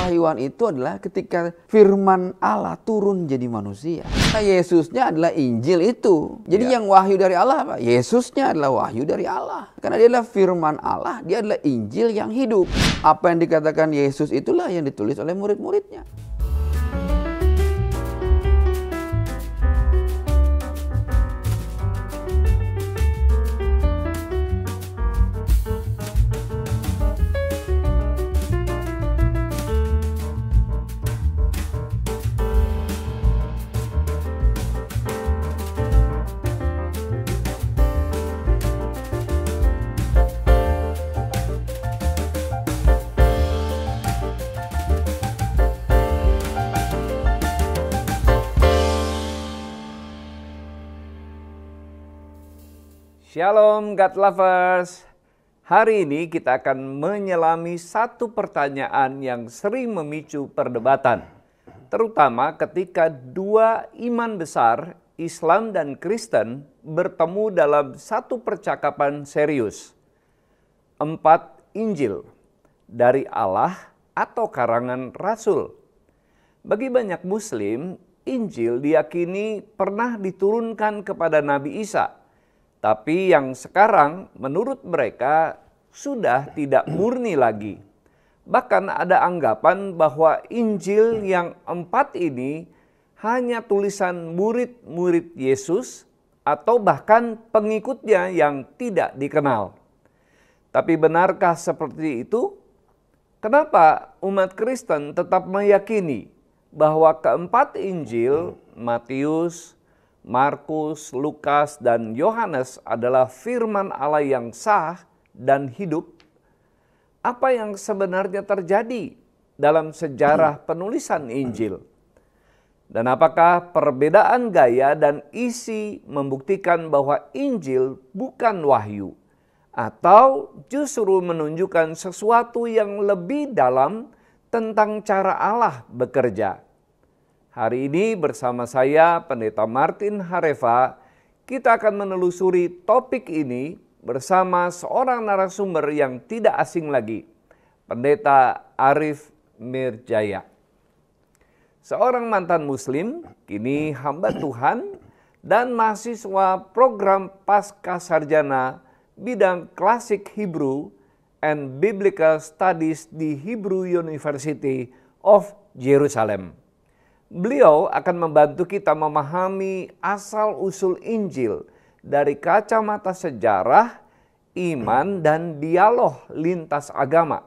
kewahyuan itu adalah ketika firman Allah turun jadi manusia. Nah, Yesusnya adalah Injil itu. Jadi yang wahyu dari Allah apa? Yesusnya adalah wahyu dari Allah. Karena dia adalah firman Allah, dia adalah Injil yang hidup. Apa yang dikatakan Yesus itulah yang ditulis oleh murid-muridnya. Shalom God Lovers. Hari ini kita akan menyelami satu pertanyaan yang sering memicu perdebatan. Terutama ketika dua iman besar, Islam dan Kristen, bertemu dalam satu percakapan serius. 4 Injil, dari Allah atau karangan Rasul. Bagi banyak Muslim, Injil diyakini pernah diturunkan kepada Nabi Isa. Tapi yang sekarang menurut mereka sudah tidak murni lagi. Bahkan ada anggapan bahwa Injil yang 4 ini hanya tulisan murid-murid Yesus atau bahkan pengikutnya yang tidak dikenal. Tapi benarkah seperti itu? Kenapa umat Kristen tetap meyakini bahwa keempat Injil, Matius, Markus, Lukas, dan Yohanes adalah firman Allah yang sah dan hidup? Apa yang sebenarnya terjadi dalam sejarah penulisan Injil? Dan apakah perbedaan gaya dan isi membuktikan bahwa Injil bukan wahyu? Atau justru menunjukkan sesuatu yang lebih dalam tentang cara Allah bekerja? Hari ini bersama saya, Pendeta Martin Hareva, kita akan menelusuri topik ini bersama seorang narasumber yang tidak asing lagi, Pendeta Arif Mirjaya. Seorang mantan Muslim, kini hamba Tuhan, dan mahasiswa program Pasca Sarjana bidang Klasik Hebrew and Biblical Studies di Hebrew University of Jerusalem. Beliau akan membantu kita memahami asal-usul Injil dari kacamata sejarah, iman, dan dialog lintas agama.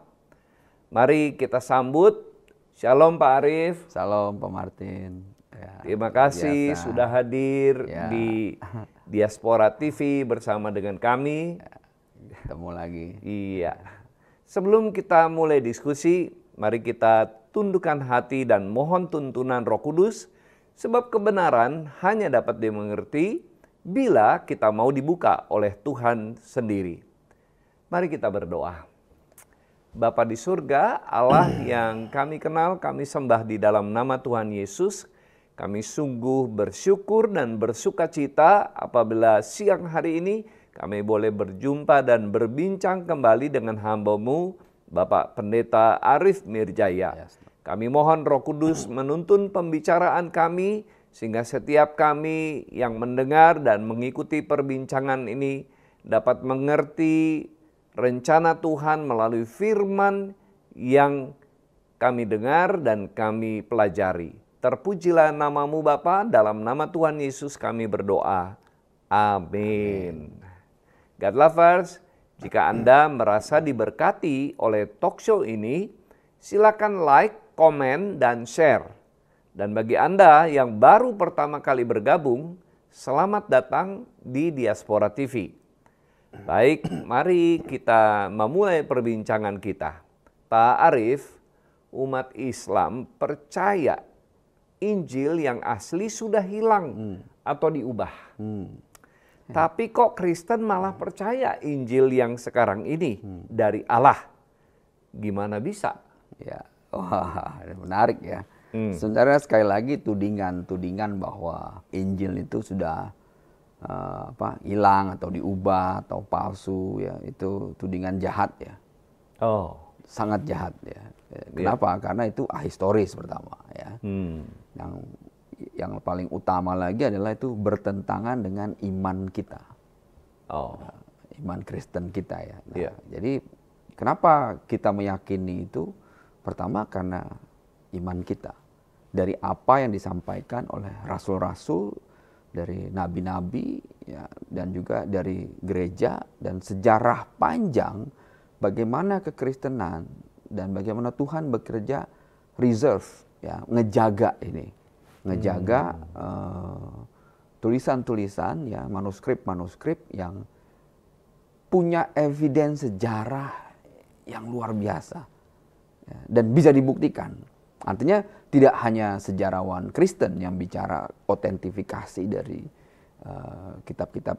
Mari kita sambut. Shalom Pak Arif. Shalom Pak Martin. Ya, terima kasih biasa sudah hadir di Diaspora TV bersama dengan kami. Ketemu lagi. Iya. Sebelum kita mulai diskusi, mari kita tundukkan hati dan mohon tuntunan Roh Kudus, sebab kebenaran hanya dapat dimengerti bila kita mau dibuka oleh Tuhan sendiri. Mari kita berdoa. Bapa di surga, Allah yang kami kenal, kami sembah di dalam nama Tuhan Yesus. Kami sungguh bersyukur dan bersukacita apabila siang hari ini kami boleh berjumpa dan berbincang kembali dengan hamba-Mu, Bapak Pendeta Arif Mirjaya. Kami mohon Roh Kudus menuntun pembicaraan kami, sehingga setiap kami yang mendengar dan mengikuti perbincangan ini dapat mengerti rencana Tuhan melalui firman yang kami dengar dan kami pelajari. Terpujilah nama-Mu Bapa, dalam nama Tuhan Yesus kami berdoa. Amin. God lovers, jika Anda merasa diberkati oleh talkshow ini, silakan like, komen, dan share. Dan bagi Anda yang baru pertama kali bergabung, selamat datang di Diaspora TV. Baik, mari kita memulai perbincangan kita. Pak Arif, umat Islam percaya Injil yang asli sudah hilang atau diubah. Tapi kok Kristen malah percaya Injil yang sekarang ini dari Allah? Gimana bisa? Ya, wah, menarik ya. Sebenarnya sekali lagi tudingan bahwa Injil itu sudah hilang atau diubah atau palsu ya, itu tudingan jahat ya. sangat jahat ya. Kenapa? Karena itu ahistoris pertama ya. Yang paling utama lagi adalah itu bertentangan dengan iman kita. Iman Kristen kita ya. Nah, jadi kenapa kita meyakini itu? Pertama karena iman kita. Dari apa yang disampaikan oleh rasul-rasul, dari nabi-nabi ya, dan juga dari gereja, dan sejarah panjang bagaimana kekristenan dan bagaimana Tuhan bekerja reserve ya, ngejaga tulisan-tulisan ya, manuskrip yang punya evidence sejarah yang luar biasa ya, dan bisa dibuktikan. Artinya tidak hanya sejarawan Kristen yang bicara otentifikasi dari kitab-kitab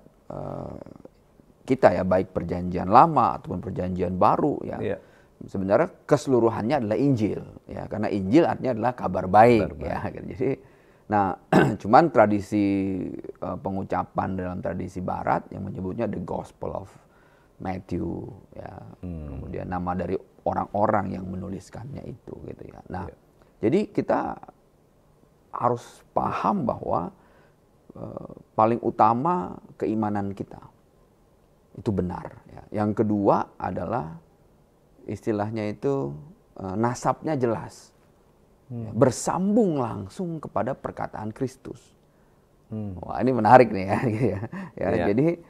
kita ya, baik perjanjian lama ataupun perjanjian baru ya. Sebenarnya keseluruhannya adalah Injil ya, karena Injil artinya adalah kabar baik. Ya. Jadi nah cuman tradisi pengucapan dalam tradisi barat yang menyebutnya the Gospel of Matthew ya. Kemudian nama dari orang-orang yang menuliskannya itu gitu ya. Nah, jadi kita harus paham bahwa paling utama keimanan kita itu benar ya. Yang kedua adalah istilahnya itu nasabnya jelas. Ya, bersambung langsung kepada perkataan Kristus. Wah, ini menarik nih ya. Jadi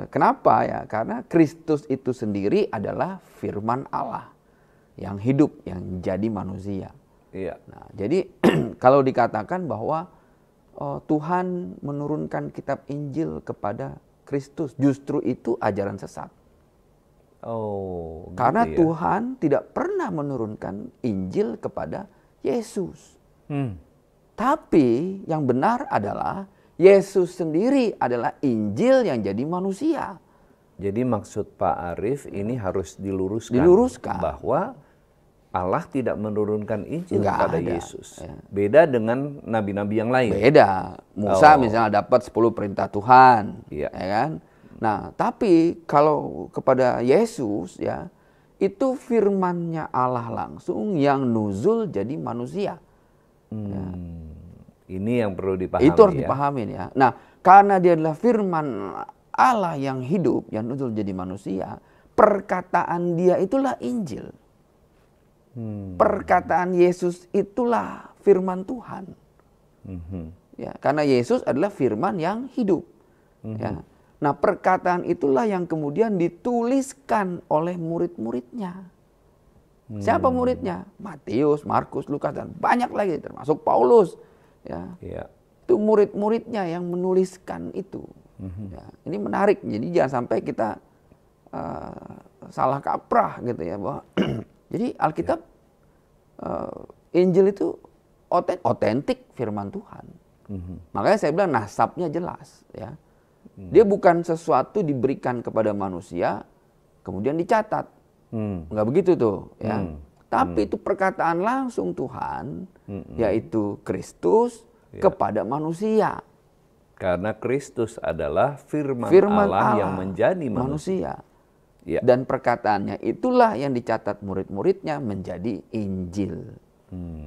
kenapa ya? Karena Kristus itu sendiri adalah firman Allah yang hidup, yang jadi manusia. Nah, jadi kalau dikatakan bahwa Tuhan menurunkan kitab Injil kepada Kristus, justru itu ajaran sesat. Karena gitu ya? Tuhan tidak pernah menurunkan Injil kepada Yesus. Tapi yang benar adalah Yesus sendiri adalah Injil yang jadi manusia. Jadi maksud Pak Arief ini harus diluruskan. Bahwa Allah tidak menurunkan Injil kepada Yesus. Ya. Beda dengan nabi-nabi yang lain. Beda. Musa misalnya dapat 10 perintah Tuhan. Ya kan? Nah, tapi kalau kepada Yesus ya, itu firman-Nya Allah langsung yang nuzul jadi manusia. Ya. Ini yang perlu dipahami. Itu harus dipahamin ya. Nah, karena dia adalah firman Allah yang hidup, yang nuzul jadi manusia, perkataan dia itulah Injil. Perkataan Yesus itulah firman Tuhan. Ya, karena Yesus adalah firman yang hidup. Ya. Nah, perkataan itulah yang kemudian dituliskan oleh murid-muridnya. Siapa muridnya? Matius, Markus, Lukas, dan banyak lagi, termasuk Paulus. Ya. Itu murid-muridnya yang menuliskan itu. Ya. Ini menarik, jadi jangan sampai kita salah kaprah gitu ya, bahwa jadi Alkitab Injil itu otentik firman Tuhan. Makanya saya bilang nasabnya jelas ya. Dia bukan sesuatu diberikan kepada manusia kemudian dicatat. Enggak begitu tuh ya. Tapi itu perkataan langsung Tuhan, yaitu Kristus kepada manusia. Karena Kristus adalah firman Allah yang menjadi manusia. Ya. Dan perkataannya itulah yang dicatat murid-muridnya menjadi Injil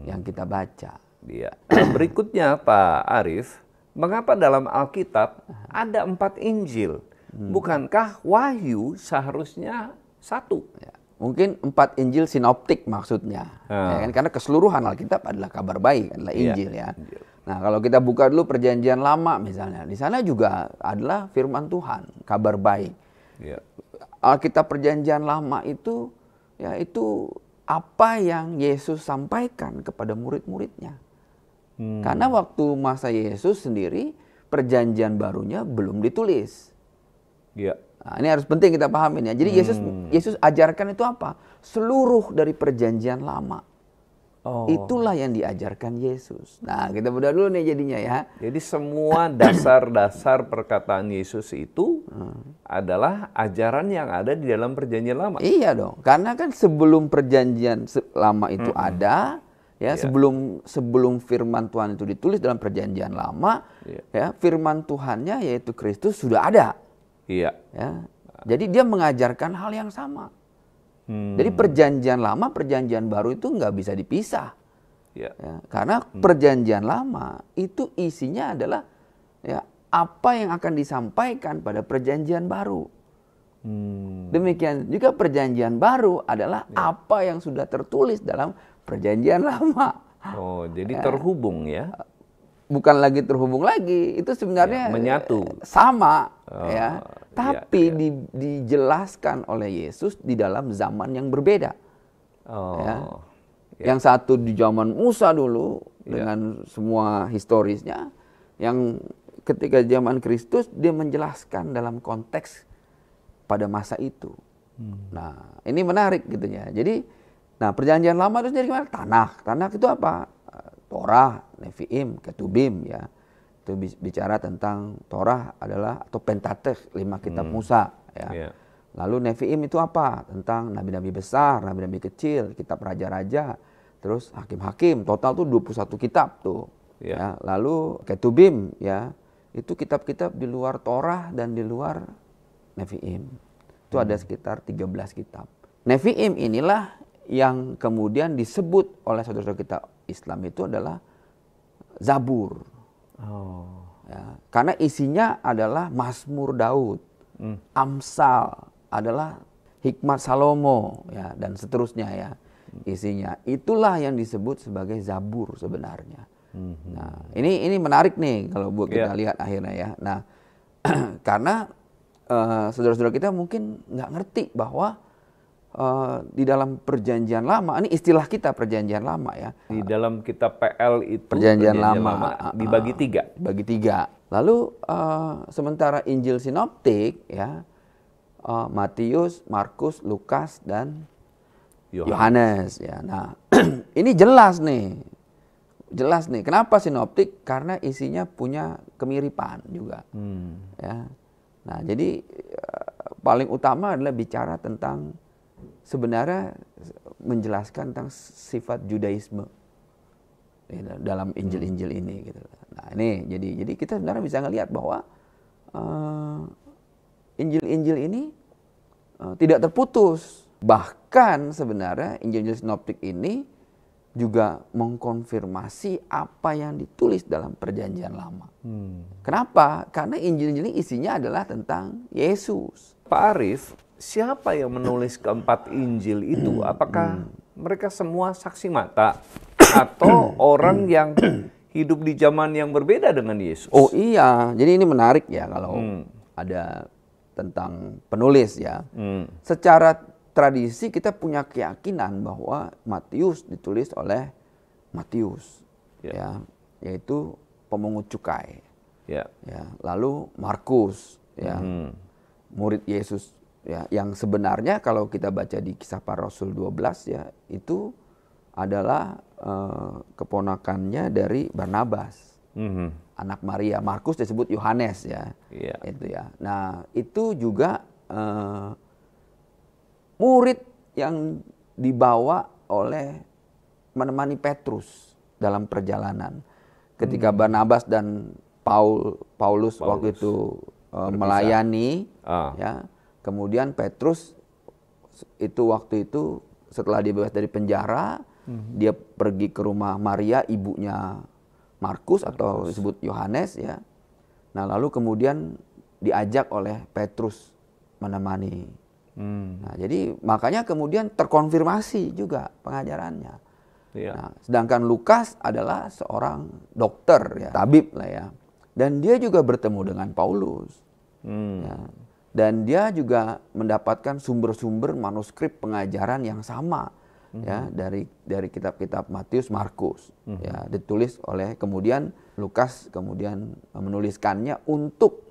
yang kita baca. Ya. Berikutnya Pak Arief, mengapa dalam Alkitab ada 4 Injil? Bukankah Wahyu seharusnya 1? Ya. Mungkin 4 Injil sinoptik maksudnya. Ya kan? Karena keseluruhan Alkitab adalah kabar baik, adalah Injil ya. Nah, kalau kita buka dulu Perjanjian Lama misalnya, di sana juga adalah firman Tuhan, kabar baik. Ya. Alkitab Perjanjian Lama itu ya itu apa yang Yesus sampaikan kepada murid-muridnya. Karena waktu masa Yesus sendiri perjanjian barunya belum ditulis. Ya. Nah, ini harus penting kita pahamin ya. Jadi Yesus ajarkan itu apa? Seluruh dari perjanjian lama. Itulah yang diajarkan Yesus. Nah, kita bedah dulu nih jadinya ya. Jadi semua dasar-dasar perkataan Yesus itu adalah ajaran yang ada di dalam perjanjian lama. Iya dong. Karena kan sebelum perjanjian lama itu ada, ya, sebelum firman Tuhan itu ditulis dalam perjanjian lama, ya, firman Tuhannya yaitu Kristus sudah ada. Iya. Ya. Jadi dia mengajarkan hal yang sama. Jadi perjanjian lama, perjanjian baru itu nggak bisa dipisah. Ya. Ya, karena perjanjian lama itu isinya adalah ya apa yang akan disampaikan pada perjanjian baru. Demikian juga perjanjian baru adalah apa yang sudah tertulis dalam perjanjian lama. Oh, jadi terhubung ya? Bukan lagi terhubung lagi, itu sebenarnya menyatu. Sama, Oh, ya. Tapi iya. dijelaskan oleh Yesus di dalam zaman yang berbeda. Oh, Ya. ya. Yang satu di zaman Musa dulu dengan semua historisnya, yang ketika zaman Kristus dia menjelaskan dalam konteks pada masa itu. Nah, ini menarik gitu ya. Jadi, nah perjanjian lama itu sendiri gimana? Tanakh itu apa? Torah, Nevi'im, Ketubim ya. Itu bicara tentang Torah adalah atau Pentateuch, 5 kitab Musa ya. Yeah. Lalu Nevi'im itu apa? Tentang nabi-nabi besar, nabi-nabi kecil, kitab raja-raja, terus hakim-hakim, total tuh 21 kitab tuh. Ya. Lalu Ketubim ya. Itu kitab-kitab di luar Torah dan di luar Nevi'im. Itu ada sekitar 13 kitab. Nevi'im inilah yang kemudian disebut oleh saudara-saudara kita Islam itu adalah Zabur. Oh. Ya, karena isinya adalah Mazmur Daud, Amsal adalah hikmat Salomo ya, dan seterusnya ya isinya. Itulah yang disebut sebagai Zabur sebenarnya. Nah, ini menarik nih kalau buat kita lihat akhirnya ya. Nah, karena saudara-saudara kita mungkin nggak ngerti bahwa di dalam perjanjian lama, ini istilah kita perjanjian lama ya. Di dalam kitab PL itu perjanjian lama dibagi 3. Bagi 3. Lalu sementara Injil sinoptik ya, Matius, Markus, Lukas dan Yohanes ya. Nah, ini jelas nih. Kenapa sinoptik? Karena isinya punya kemiripan juga. Ya. Nah, jadi paling utama adalah bicara tentang sebenarnya menjelaskan tentang sifat Judaisme dalam Injil-Injil ini gitu. Nah, ini jadi kita sebenarnya bisa ngelihat bahwa Injil-Injil ini tidak terputus. Bahkan sebenarnya Injil-Injil sinoptik ini juga mengkonfirmasi apa yang ditulis dalam perjanjian lama. Kenapa? Karena Injil-Injil ini isinya adalah tentang Yesus. Pak Arief, siapa yang menulis keempat Injil itu? Apakah mereka semua saksi mata atau orang yang hidup di zaman yang berbeda dengan Yesus? Oh iya, jadi ini menarik ya kalau ada tentang penulis ya. Secara tradisi kita punya keyakinan bahwa Matius ditulis oleh Matius, ya, yaitu pemungut cukai. Ya, lalu Markus, ya, murid Yesus. Ya, yang sebenarnya kalau kita baca di Kisah Para Rasul 12 ya, itu adalah keponakannya dari Barnabas, anak Maria. Markus disebut Yohanes ya, itu ya. Nah itu juga murid yang dibawa oleh menemani Petrus dalam perjalanan. Ketika Barnabas dan Paulus waktu itu melayani, ya. Kemudian Petrus waktu itu setelah dia bebas dari penjara, dia pergi ke rumah Maria, ibunya Markus atau disebut Yohanes ya. Nah, lalu kemudian diajak oleh Petrus menemani. Nah, jadi makanya kemudian terkonfirmasi juga pengajarannya. Nah, sedangkan Lukas adalah seorang dokter ya, tabib lah ya. Dan dia juga bertemu dengan Paulus. Ya. Dan dia juga mendapatkan sumber-sumber manuskrip pengajaran yang sama ya dari kitab-kitab Matius, Markus ya, ditulis oleh kemudian Lukas kemudian menuliskannya untuk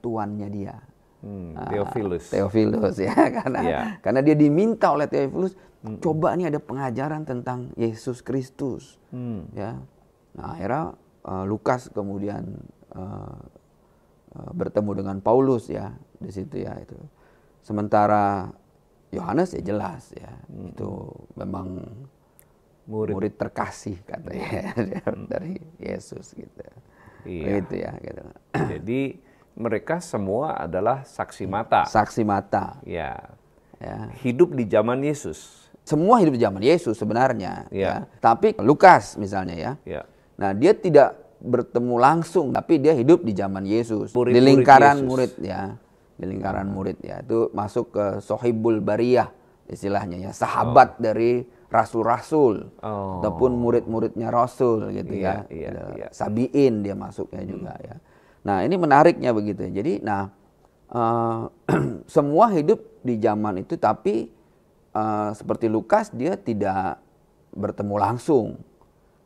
tuannya dia. Theophilus ya, karena dia diminta oleh Theophilus, coba nih ada pengajaran tentang Yesus Kristus ya. Nah, akhirnya Lukas kemudian bertemu dengan Paulus ya di situ ya itu. Sementara Yohanes ya jelas ya, itu memang murid terkasih katanya dari Yesus gitu. Gitu ya gitu. Jadi mereka semua adalah saksi mata. Saksi mata. Ya. Ya. hidup di zaman Yesus. Semua hidup di zaman Yesus sebenarnya. Ya. Ya. Tapi Lukas misalnya ya. Ya. Nah dia tidak bertemu langsung, tapi dia hidup di zaman Yesus. Di Murid-murid lingkaran Yesus. murid ya. Di lingkaran murid ya. Itu masuk ke Sohibul Bariyah istilahnya ya. Sahabat dari rasul-rasul. Ataupun murid-muridnya rasul gitu ya. Iya. Sabiin dia masuknya juga ya. Nah ini menariknya begitu ya. Jadi semua hidup di zaman itu, tapi seperti Lukas dia tidak bertemu langsung,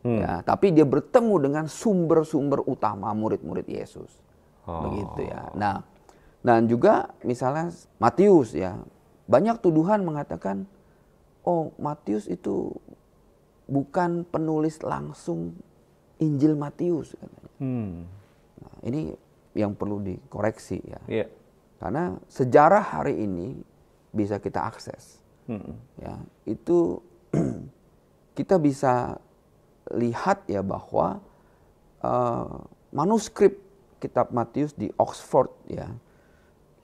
ya, tapi dia bertemu dengan sumber-sumber utama murid-murid Yesus, begitu ya. Nah, dan juga misalnya Matius ya, banyak tuduhan mengatakan, oh Matius itu bukan penulis langsung Injil Matius katanya. Nah, ini yang perlu dikoreksi ya, karena sejarah hari ini bisa kita akses. Ya, itu kita bisa lihat ya bahwa manuskrip kitab Matius di Oxford ya,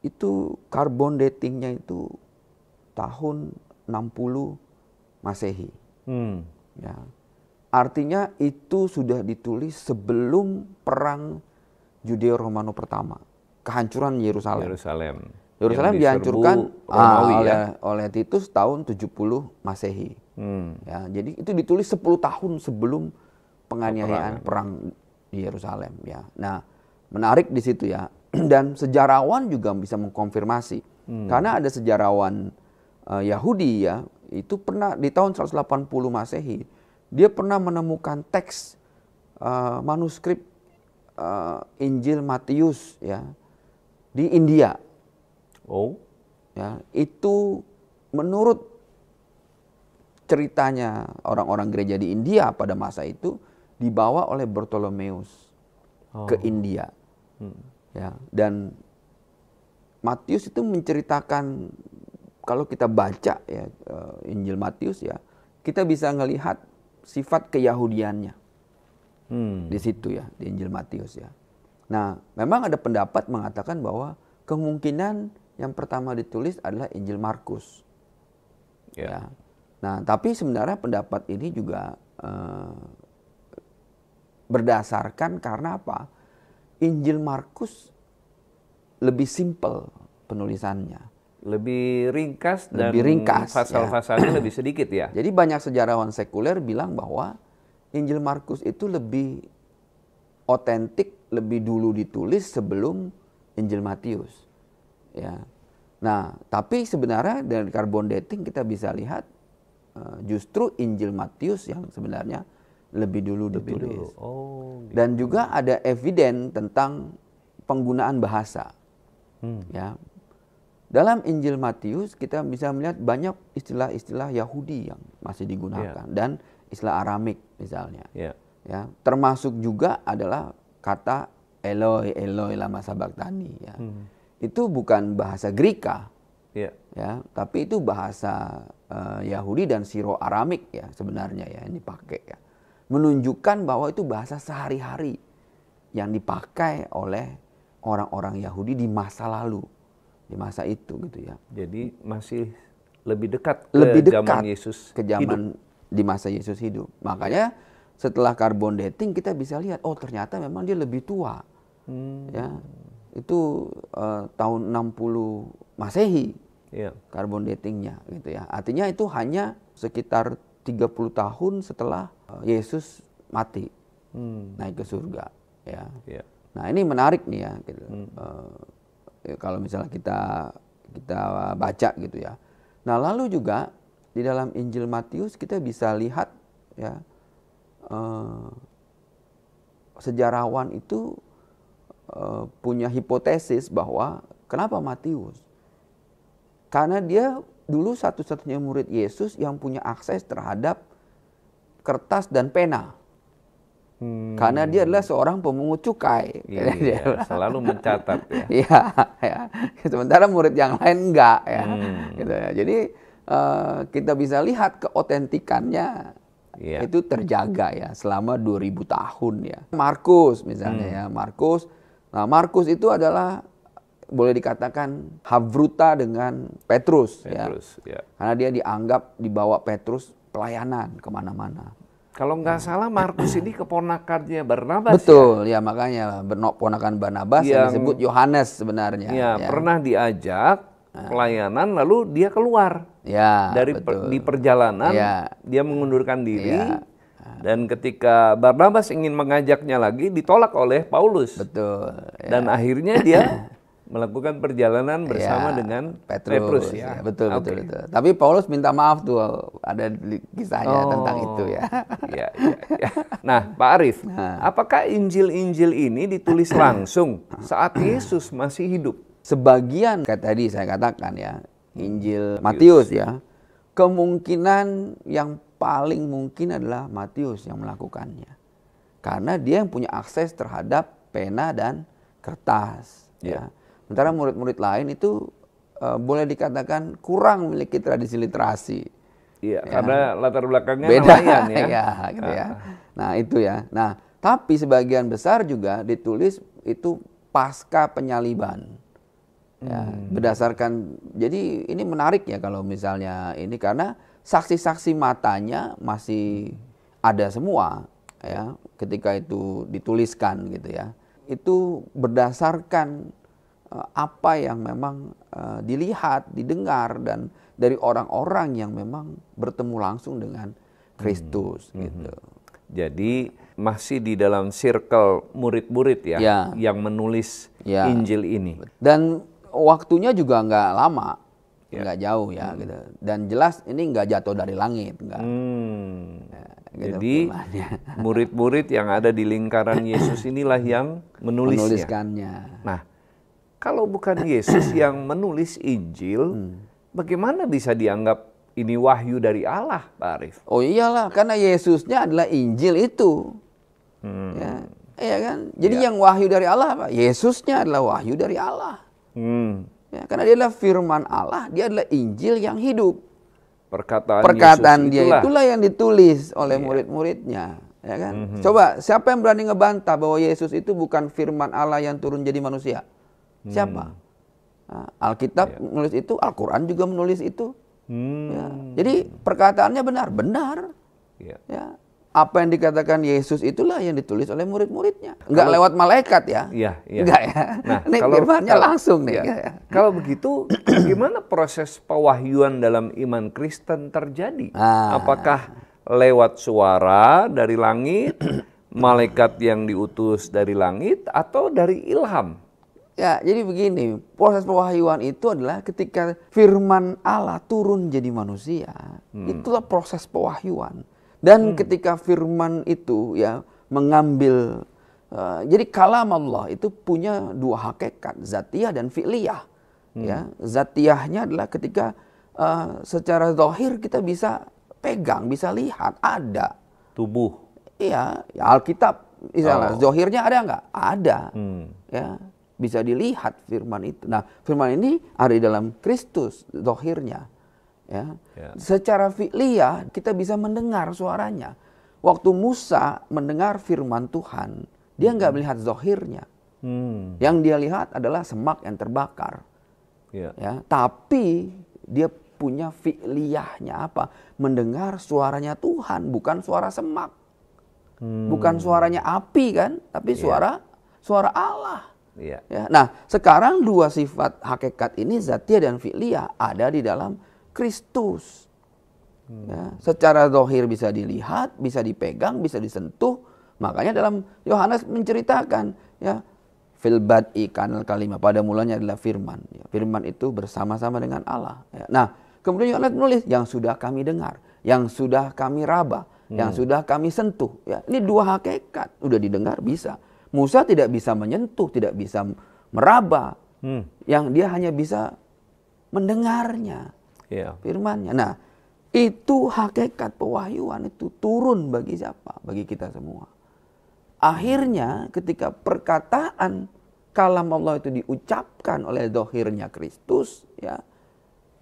itu carbon datingnya itu tahun 60 Masehi. Ya. Artinya itu sudah ditulis sebelum perang Judeo-Romano pertama, kehancuran Yerusalem. Yerusalem dihancurkan oleh Titus tahun 70 Masehi. Ya, jadi itu ditulis 10 tahun sebelum penganiayaan perang di Yerusalem ya. Nah, menarik di situ ya. Dan sejarawan juga bisa mengkonfirmasi. Karena ada sejarawan Yahudi ya, itu pernah di tahun 180 Masehi, dia pernah menemukan teks manuskrip Injil Matius ya di India. Ya, itu menurut ceritanya orang-orang gereja di India pada masa itu dibawa oleh Bartolomeus ke India. Ya, dan Matius itu menceritakan, kalau kita baca ya Injil Matius ya, kita bisa ngelihat sifat keyahudiannya di situ ya, di Injil Matius ya. Nah, memang ada pendapat mengatakan bahwa kemungkinan yang pertama ditulis adalah Injil Markus. Ya. Nah, tapi sebenarnya pendapat ini juga berdasarkan karena apa? Injil Markus lebih simpel penulisannya. Lebih ringkas dan ya. pasal-pasalnya lebih sedikit ya. Jadi banyak sejarawan sekuler bilang bahwa Injil Markus itu lebih otentik, lebih dulu ditulis sebelum Injil Matius. Ya. Nah, tapi sebenarnya dari carbon dating kita bisa lihat justru Injil Matius yang sebenarnya lebih dulu ditulis. Gitu. Dan juga ada eviden tentang penggunaan bahasa. Ya. Dalam Injil Matius kita bisa melihat banyak istilah-istilah Yahudi yang masih digunakan dan istilah Aramik misalnya. Ya. Termasuk juga adalah kata Eloi, Eloi lama sabachthani ya. Itu bukan bahasa Greka, ya, tapi itu bahasa Yahudi dan Siro-Aramik ya sebenarnya ya yang dipakai ya, menunjukkan bahwa itu bahasa sehari-hari yang dipakai oleh orang-orang Yahudi di masa lalu, di masa itu gitu ya. Jadi masih lebih dekat zaman Yesus ke zaman di masa Yesus hidup. Makanya setelah carbon dating kita bisa lihat, oh ternyata memang dia lebih tua, ya. Itu tahun 60 Masehi carbon datingnya gitu ya. Artinya itu hanya sekitar 30 tahun setelah Yesus mati naik ke surga ya. Nah ini menarik nih ya gitu. Kalau misalnya kita baca gitu ya. Nah lalu juga di dalam Injil Matius kita bisa lihat ya sejarawan itu punya hipotesis bahwa kenapa Matius? Karena dia dulu satu-satunya murid Yesus yang punya akses terhadap kertas dan pena. Karena dia adalah seorang pemungut cukai. Iya, selalu mencatat ya. Iya. Sementara murid yang lain enggak ya. Gitu ya. Jadi kita bisa lihat keotentikannya itu terjaga ya selama 2000 tahun ya. Markus misalnya ya, Markus. Nah, Markus itu adalah boleh dikatakan habruta dengan Petrus, ya. Ya. Karena dia dianggap dibawa Petrus pelayanan kemana-mana. Kalau nggak salah Markus ini keponakannya Barnabas. Betul, ya makanya ponakan Barnabas yang disebut Yohanes sebenarnya. Ya, pernah diajak pelayanan lalu dia keluar. Ya, di perjalanan dia mengundurkan diri. Dan ketika Barnabas ingin mengajaknya lagi, ditolak oleh Paulus. Betul. Dan akhirnya dia melakukan perjalanan bersama dengan Petrus. Ya. Betul. Tapi Paulus minta maaf tuh, ada kisahnya tentang itu ya. Ya. Nah, Pak Arief, apakah Injil-Injil ini ditulis langsung saat Yesus masih hidup? Sebagian, kayak tadi saya katakan ya, Injil Matius ya, kemungkinan yang paling mungkin adalah Matius yang melakukannya. Karena dia yang punya akses terhadap pena dan kertas. Ya. Sementara murid-murid lain itu boleh dikatakan kurang memiliki tradisi literasi. Iya, karena latar belakangnya beda nelayan ya. Gitu ya. Nah itu ya. Nah tapi sebagian besar juga ditulis itu pasca penyaliban. Ya, berdasarkan, jadi ini menarik ya kalau misalnya ini karena saksi-saksi matanya masih ada semua ya ketika itu dituliskan gitu ya. Itu berdasarkan apa yang memang dilihat, didengar dan dari orang-orang yang memang bertemu langsung dengan Kristus gitu. Jadi masih di dalam circle murid-murid ya yang menulis Injil ini. Dan waktunya juga nggak lama, nggak jauh ya gitu. Dan jelas ini nggak jatuh dari langit, nggak. Gitu, jadi murid-murid yang ada di lingkaran Yesus inilah yang menuliskannya. Nah, kalau bukan Yesus yang menulis Injil, bagaimana bisa dianggap ini wahyu dari Allah, Pak Arief? Oh iyalah, karena Yesusnya adalah Injil itu. Iya kan? Jadi yang wahyu dari Allah apa? Yesusnya adalah wahyu dari Allah. Ya, karena dia adalah firman Allah, dia adalah Injil yang hidup. Perkataan dia itulah yang ditulis oleh murid-muridnya, ya kan? Coba siapa yang berani ngebantah bahwa Yesus itu bukan firman Allah yang turun jadi manusia? Siapa? Nah, Alkitab menulis itu, Al-Quran juga menulis itu. Ya. Jadi perkataannya benar. Ya. Apa yang dikatakan Yesus itulah yang ditulis oleh murid-muridnya. Enggak lewat malaikat ya. Enggak ya. Nah, ini firmannya langsung nih. Kalau begitu, gimana proses pewahyuan dalam iman Kristen terjadi? Apakah lewat suara dari langit, malaikat yang diutus dari langit, atau dari ilham? Ya, jadi begini, proses pewahyuan itu adalah ketika firman Allah turun jadi manusia. Itulah proses pewahyuan. Dan ketika firman itu ya mengambil, jadi kalam Allah itu punya dua hakikat, zatiyah dan fi'liyah. Ya, zatiyahnya adalah ketika secara zahir kita bisa pegang, bisa lihat, ada. Tubuh. Iya, ya Alkitab, misalnya zahirnya ada nggak? Ada. Ya, bisa dilihat firman itu. Nah, firman ini ada di dalam Kristus, zahirnya. Ya. Secara fi'liyah kita bisa mendengar suaranya. Waktu Musa mendengar firman Tuhan, dia nggak melihat zahirnya. Yang dia lihat adalah semak yang terbakar. Ya, tapi dia punya fi'liyahnya apa? Mendengar suaranya Tuhan, bukan suara semak. Bukan suaranya api kan, tapi suara Allah. Ya. Nah, sekarang dua sifat hakikat ini, zatiyah dan fi'liyah, ada di dalam Kristus. Ya, secara zahir bisa dilihat, bisa dipegang, bisa disentuh. Makanya dalam Yohanes menceritakan, ya, fil bad'i kanal kalimah, pada mulanya adalah firman. Ya, firman itu bersama-sama dengan Allah. Ya. Nah, kemudian Yohanes menulis yang sudah kami dengar, yang sudah kami raba, yang sudah kami sentuh. Ya, ini dua hakikat, udah didengar bisa. Musa tidak bisa menyentuh, tidak bisa meraba. Yang dia hanya bisa mendengarnya. Firmannya. Nah, itu hakikat pewahyuan itu turun bagi siapa? Bagi kita semua. Akhirnya ketika perkataan kalam Allah itu diucapkan oleh zahirnya Kristus, ya,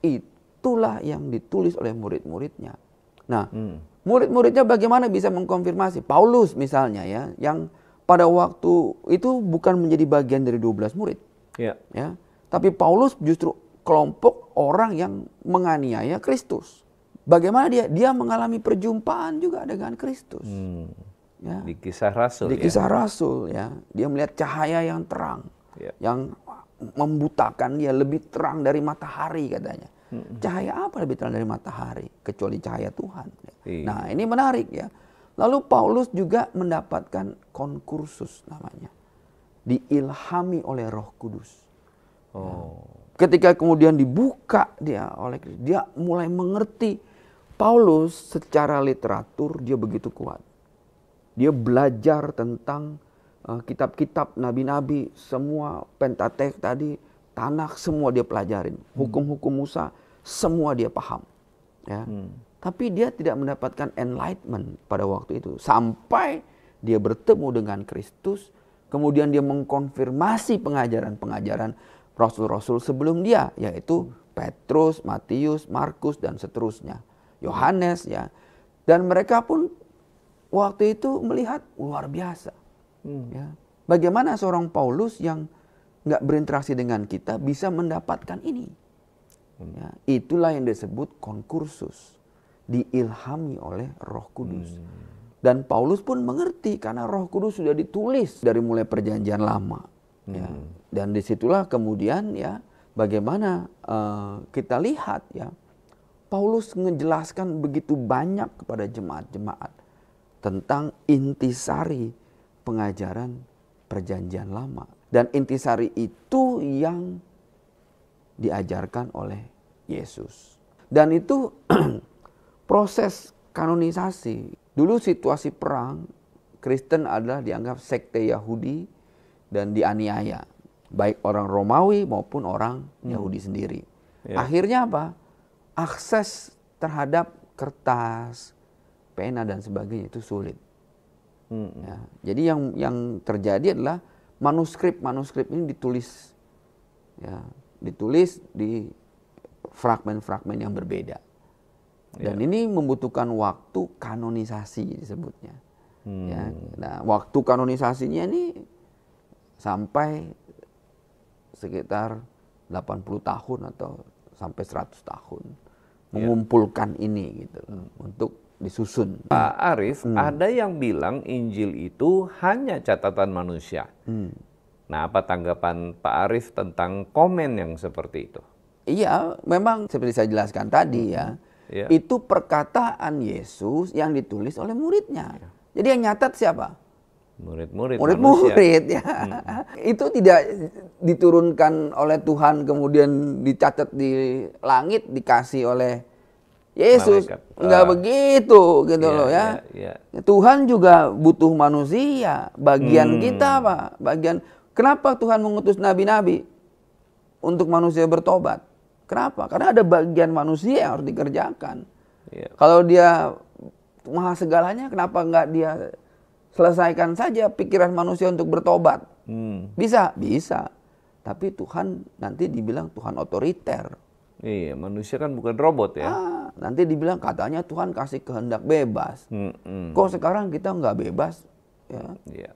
itulah yang ditulis oleh murid-muridnya. Nah, murid-muridnya bagaimana bisa mengkonfirmasi? Paulus misalnya ya, yang pada waktu itu bukan menjadi bagian dari 12 murid. Ya. Tapi Paulus justru kelompok orang yang menganiaya Kristus. Bagaimana dia? Dia mengalami perjumpaan juga dengan Kristus. Ya. Di Kisah Rasul. Di Kisah Rasul, ya. Dia melihat cahaya yang terang, yang membutakan dia, lebih terang dari matahari katanya. Cahaya apa lebih terang dari matahari kecuali cahaya Tuhan? Nah, ini menarik ya. Lalu Paulus juga mendapatkan konkursus namanya, diilhami oleh Roh Kudus. Ketika kemudian dibuka dia mulai mengerti. Paulus secara literatur dia begitu kuat. Dia belajar tentang kitab-kitab nabi-nabi, semua Pentatek tadi, Tanakh semua dia pelajarin. Hukum-hukum Musa semua dia paham. Ya. Tapi dia tidak mendapatkan enlightenment pada waktu itu. Sampai dia bertemu dengan Kristus, kemudian dia mengkonfirmasi pengajaran-pengajaran Rasul-Rasul sebelum dia, yaitu Petrus, Matius, Markus, dan seterusnya. Yohanes, ya. Dan mereka pun waktu itu melihat luar biasa. Ya. Bagaimana seorang Paulus yang nggak berinteraksi dengan kita bisa mendapatkan ini? Ya. Itulah yang disebut konkursus, diilhami oleh Roh Kudus. Dan Paulus pun mengerti karena Roh Kudus sudah ditulis dari mulai Perjanjian Lama. Ya. Dan disitulah kemudian ya bagaimana kita lihat ya Paulus menjelaskan begitu banyak kepada jemaat-jemaat tentang intisari pengajaran Perjanjian Lama. Dan intisari itu yang diajarkan oleh Yesus. Dan itu proses kanonisasi. Dulu situasi perang, Kristen adalah dianggap sekte Yahudi dan dianiaya. Baik orang Romawi maupun orang Yahudi sendiri. Akhirnya apa? Akses terhadap kertas, pena dan sebagainya itu sulit. Ya, jadi yang terjadi adalah manuskrip ini ditulis, ya, ditulis di fragmen-fragmen yang berbeda. Dan ini membutuhkan waktu kanonisasi disebutnya. Ya, nah, waktu kanonisasinya ini sampai sekitar 80 tahun atau sampai 100 tahun mengumpulkan ini gitu untuk disusun. Pak Arif, ada yang bilang Injil itu hanya catatan manusia. Nah, apa tanggapan Pak Arif tentang komen yang seperti itu? Iya, memang seperti saya jelaskan tadi ya, itu perkataan Yesus yang ditulis oleh muridnya. Jadi yang nyatat siapa? Murid-murid ya. Itu tidak diturunkan oleh Tuhan kemudian dicatat di langit dikasih oleh Yesus. Enggak begitu gitu loh ya. Tuhan juga butuh manusia. Bagian kita apa? Kenapa Tuhan mengutus nabi-nabi? Untuk manusia bertobat. Kenapa? Karena ada bagian manusia yang harus dikerjakan. Kalau dia maha segalanya, kenapa enggak dia selesaikan saja pikiran manusia untuk bertobat? Bisa. Tapi Tuhan nanti dibilang Tuhan otoriter. Iya, manusia kan bukan robot ya. Nanti dibilang katanya Tuhan kasih kehendak bebas. Kok sekarang kita nggak bebas? Ya.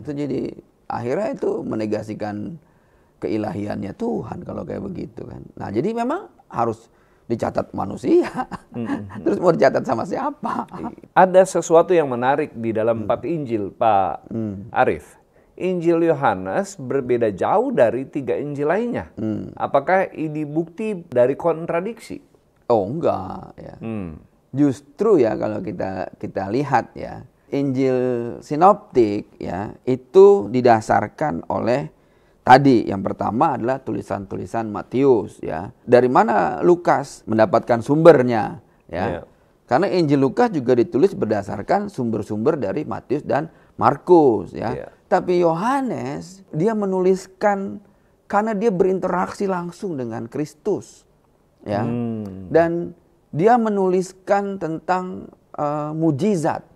Itu jadi akhirnya itu menegasikan keilahiannya Tuhan kalau kayak begitu kan. Nah, jadi memang harus dicatat manusia. Terus mau dicatat sama siapa? Ada sesuatu yang menarik di dalam 4 Injil, Pak Arif. Injil Yohanes berbeda jauh dari 3 Injil lainnya. Apakah ini bukti dari kontradiksi? Oh, enggak ya. Justru ya kalau kita lihat ya, Injil sinoptik ya, itu didasarkan oleh tadi yang pertama adalah tulisan-tulisan Matius ya. Dari mana Lukas mendapatkan sumbernya ya? Karena Injil Lukas juga ditulis berdasarkan sumber-sumber dari Matius dan Markus ya. Tapi Yohanes dia menuliskan karena dia berinteraksi langsung dengan Kristus ya. Dan dia menuliskan tentang mujizat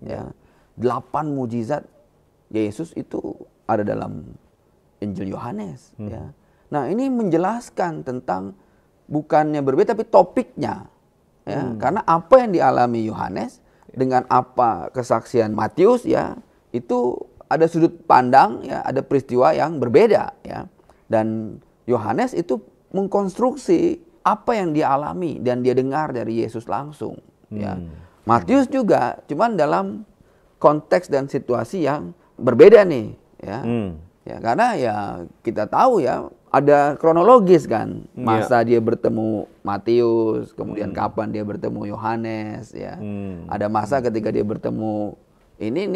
ya. 8 mujizat Yesus itu ada dalam Injil Yohanes ya. Nah, ini menjelaskan tentang bukannya berbeda tapi topiknya ya. Karena apa yang dialami Yohanes dengan apa kesaksian Matius ya, itu ada sudut pandang ya, ada peristiwa yang berbeda ya. Dan Yohanes itu mengkonstruksi apa yang dia alami dan dia dengar dari Yesus langsung. Ya. Matius juga, cuman dalam konteks dan situasi yang berbeda nih. Ya. Ya, karena ya kita tahu ya ada kronologis kan, masa dia bertemu Matius, kemudian kapan dia bertemu Yohanes, ya. Ada masa ketika dia bertemu ini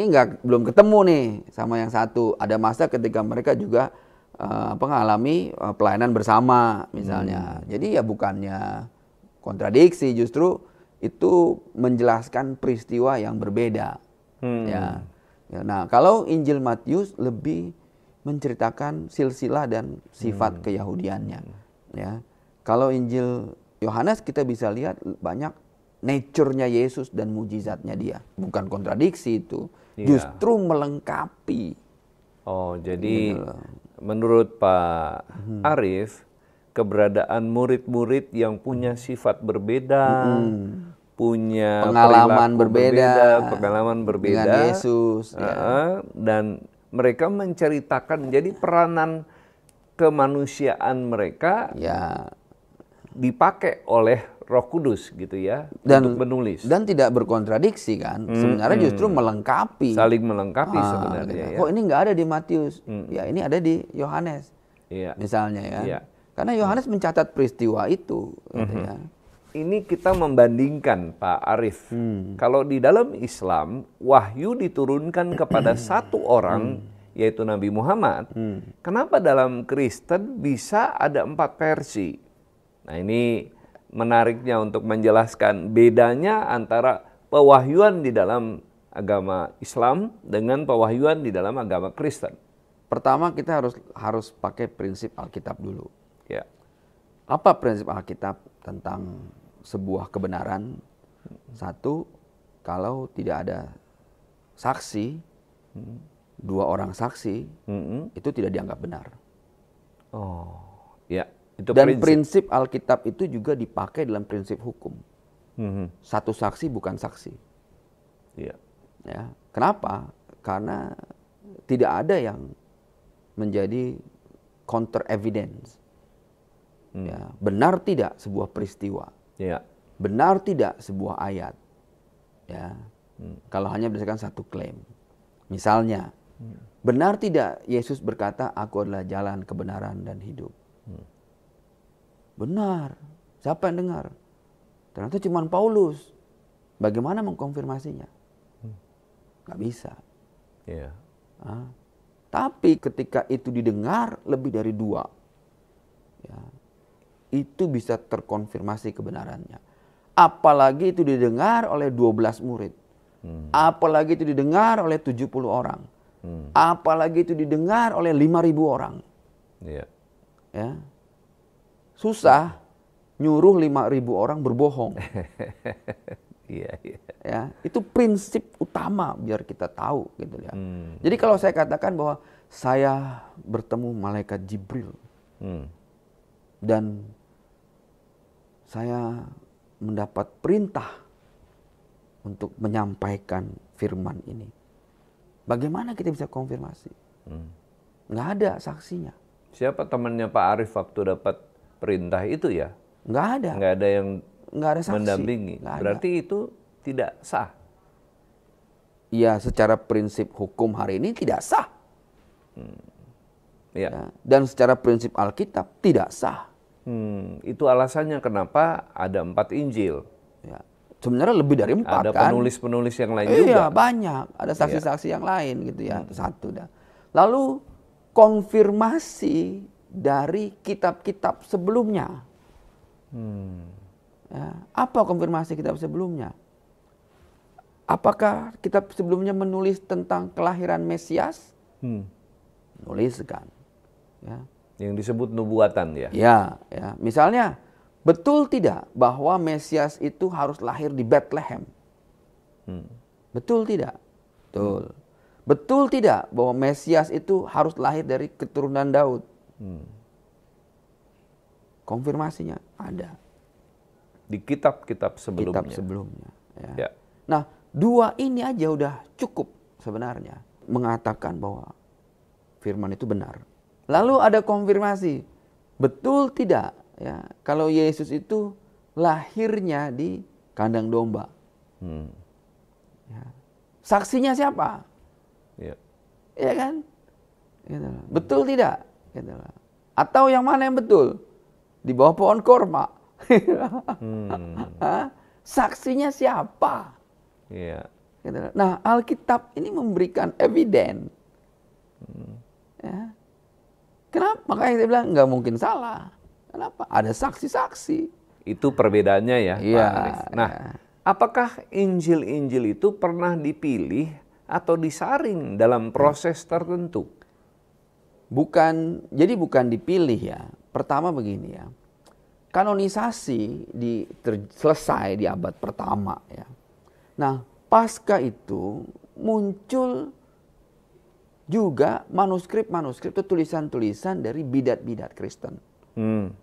belum ketemu nih sama yang satu. Ada masa ketika mereka juga mengalami pelayanan bersama misalnya. Jadi ya bukannya kontradiksi, justru itu menjelaskan peristiwa yang berbeda. Ya. Nah, kalau Injil Matius lebih menceritakan silsilah dan sifat keyahudiannya. Ya. Kalau Injil Yohanes kita bisa lihat banyak nature-nya Yesus dan mujizatnya dia. Bukan kontradiksi itu, justru melengkapi. Oh, jadi menurut Pak Arief, keberadaan murid-murid yang punya sifat berbeda, punya pengalaman berbeda dengan Yesus, dan mereka menceritakan, jadi peranan kemanusiaan mereka dipakai oleh Roh Kudus gitu ya, untuk menulis. Dan tidak berkontradiksi kan, sebenarnya justru melengkapi. Saling melengkapi sebenarnya. Ya. Kok ini nggak ada di Matius, ya ini ada di Yohanes, misalnya ya. Karena Yohanes mencatat peristiwa itu. Gitu ya. Ini kita membandingkan Pak Arief. Kalau di dalam Islam, wahyu diturunkan kepada satu orang, yaitu Nabi Muhammad. Kenapa dalam Kristen bisa ada 4 versi? Nah, ini menariknya untuk menjelaskan bedanya antara pewahyuan di dalam agama Islam dengan pewahyuan di dalam agama Kristen. Pertama kita harus pakai prinsip Alkitab dulu. Ya. Apa prinsip Alkitab tentang sebuah kebenaran? Satu, kalau tidak ada saksi, 2 orang saksi, itu tidak dianggap benar. Oh, ya. Itu dan prinsip Alkitab itu juga dipakai dalam prinsip hukum. Satu saksi bukan saksi. Ya. Ya. Kenapa? Karena tidak ada yang menjadi counter evidence. Ya. Benar tidak sebuah peristiwa. Ya. Benar tidak sebuah ayat. Ya. Kalau hanya berdasarkan satu klaim. Misalnya, benar tidak Yesus berkata, "Aku adalah jalan, kebenaran, dan hidup." Benar. Siapa yang dengar? Ternyata cuma Paulus. Bagaimana mengkonfirmasinya? Nggak bisa. Yeah. Tapi ketika itu didengar lebih dari 2, ya, itu bisa terkonfirmasi kebenarannya. Apalagi itu didengar oleh 12 murid. Apalagi itu didengar oleh 70 orang. Apalagi itu didengar oleh 5.000 orang. Yeah. Ya. Susah nyuruh 5.000 orang berbohong. Iya. Ya, itu prinsip utama biar kita tahu gitu ya. Jadi kalau saya katakan bahwa saya bertemu malaikat Jibril dan saya mendapat perintah untuk menyampaikan firman ini, bagaimana kita bisa konfirmasi? Nggak ada saksinya. Siapa temannya Pak Arief waktu dapat perintah itu ya? Nggak ada. Nggak ada yang saksi. mendampingi. Berarti itu tidak sah. Iya, secara prinsip hukum hari ini tidak sah. Ya. Dan secara prinsip Alkitab tidak sah. Itu alasannya kenapa ada 4 Injil. Ya. Sebenarnya lebih dari 4 ada kan. Ada penulis-penulis yang lain juga. Iya, banyak. Ada saksi-saksi yang lain gitu ya. Itu satu dah. Lalu konfirmasi dari kitab-kitab sebelumnya. Ya, apa konfirmasi kitab sebelumnya? Apakah kitab sebelumnya menulis tentang kelahiran Mesias? Nuliskan. Ya. Yang disebut nubuatan ya? Ya. Misalnya, betul tidak bahwa Mesias itu harus lahir di Bethlehem? Betul tidak? Betul. Betul tidak bahwa Mesias itu harus lahir dari keturunan Daud? Konfirmasinya ada. Di kitab-kitab sebelumnya. Kitab sebelumnya. Ya. Nah, 2 ini aja udah cukup sebenarnya. Mengatakan bahwa firman itu benar. Lalu ada konfirmasi, betul tidak ya kalau Yesus itu lahirnya di kandang domba? Ya. Saksinya siapa? Ya. Ya kan? Gitu. Betul tidak? Gitu. Atau yang mana yang betul? Di bawah pohon korma. Saksinya siapa? Ya. Gitu. Nah, Alkitab ini memberikan eviden. Ya. Kenapa? Makanya saya bilang nggak mungkin salah. Kenapa? Ada saksi-saksi. Itu perbedaannya ya, Iya, Pak Arif. Nah, apakah Injil-Injil itu pernah dipilih atau disaring dalam proses tertentu? Jadi bukan dipilih ya. Pertama begini ya. Kanonisasi selesai di abad pertama ya. Nah, pasca itu muncul juga manuskrip-manuskrip atau tulisan-tulisan dari bidat-bidat Kristen.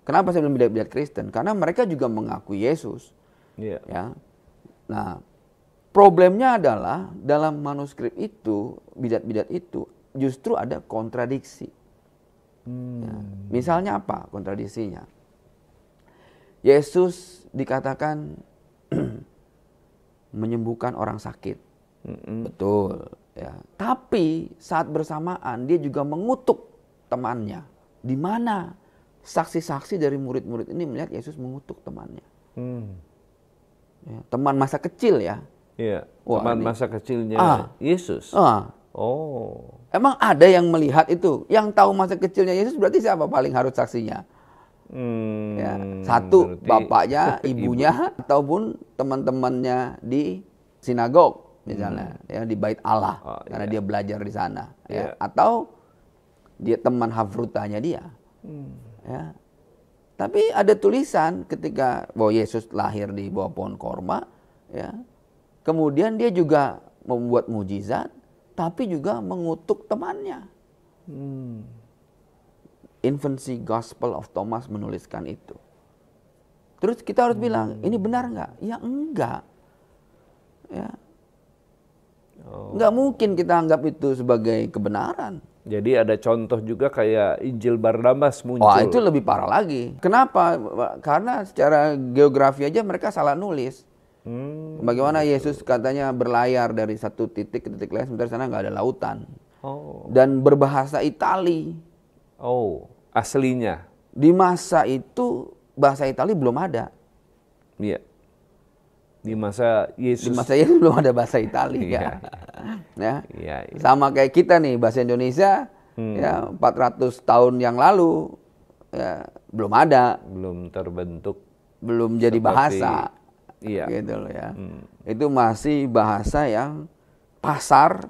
Kenapa saya bilang bidat-bidat Kristen? Karena mereka juga mengakui Yesus. Yeah. Ya. Nah, problemnya adalah dalam manuskrip itu, bidat-bidat itu justru ada kontradiksi. Ya. Misalnya apa kontradiksinya? Yesus dikatakan menyembuhkan orang sakit. Betul. Ya. Tapi saat bersamaan dia juga mengutuk temannya. Di mana saksi-saksi dari murid-murid ini melihat Yesus mengutuk temannya. Ya, teman masa kecil ya. Iya. Wah, teman masa kecilnya Yesus. Oh. Emang ada yang melihat itu? Yang tahu masa kecilnya Yesus berarti siapa paling harus saksinya? Ya, satu bapaknya, ibunya, ataupun teman-temannya di sinagog misalnya, ya di bait Allah, karena dia belajar di sana, ya. Atau dia teman hafrutanya dia. Ya. Tapi ada tulisan ketika bahwa Yesus lahir di bawah pohon korma, ya. Kemudian dia juga membuat mujizat, tapi juga mengutuk temannya. Infancy Gospel of Thomas menuliskan itu. Terus kita harus bilang, ini benar nggak? Ya enggak. Ya. Nggak mungkin kita anggap itu sebagai kebenaran. Jadi ada contoh juga kayak Injil Barnabas muncul. Wah, itu lebih parah lagi. Kenapa? Karena secara geografi aja mereka salah nulis. Bagaimana Yesus katanya berlayar dari satu titik ke titik lain, sementara sana nggak ada lautan. Dan berbahasa Itali. Oh, aslinya. Di masa itu bahasa Itali belum ada. Iya. Di masa Yesus. Di masa Yesus belum ada bahasa Itali ya. Ya. Sama kayak kita nih, bahasa Indonesia ya 400 tahun yang lalu ya belum ada. Belum terbentuk. Belum jadi bahasa. Iya. Gitu loh ya. Itu masih bahasa yang pasar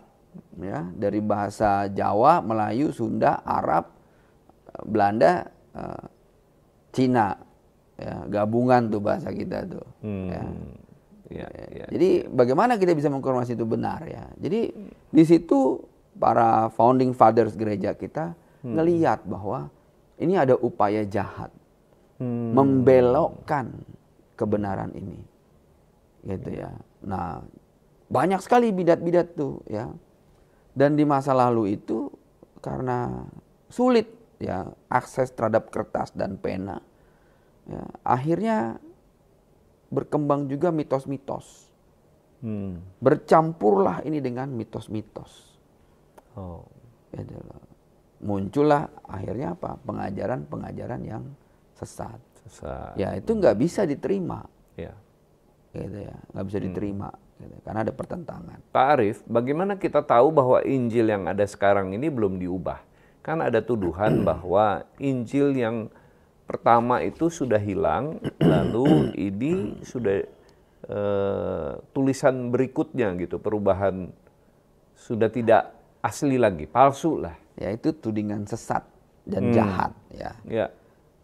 ya, dari bahasa Jawa, Melayu, Sunda, Arab, Belanda, Cina, ya, gabungan tuh bahasa kita tuh. Ya. Jadi bagaimana kita bisa mengkonfirmasi itu benar ya? Jadi di situ para founding fathers gereja kita ngelihat bahwa ini ada upaya jahat membelokkan kebenaran ini, gitu ya. Nah, banyak sekali bidat-bidat tuh ya. Dan di masa lalu itu karena sulit ya akses terhadap kertas dan pena, ya, akhirnya berkembang juga mitos-mitos. Bercampurlah ini dengan mitos-mitos. Muncullah akhirnya apa? Pengajaran-pengajaran yang sesat. Ya itu nggak bisa diterima. Ya. Gitu ya, nggak bisa diterima. Gitu, karena ada pertentangan. Pak Arif, bagaimana kita tahu bahwa Injil yang ada sekarang ini belum diubah? Kan ada tuduhan bahwa Injil yang pertama itu sudah hilang, lalu ini sudah tulisan berikutnya gitu, perubahan sudah tidak asli lagi, palsu lah. Ya itu tudingan sesat dan jahat ya.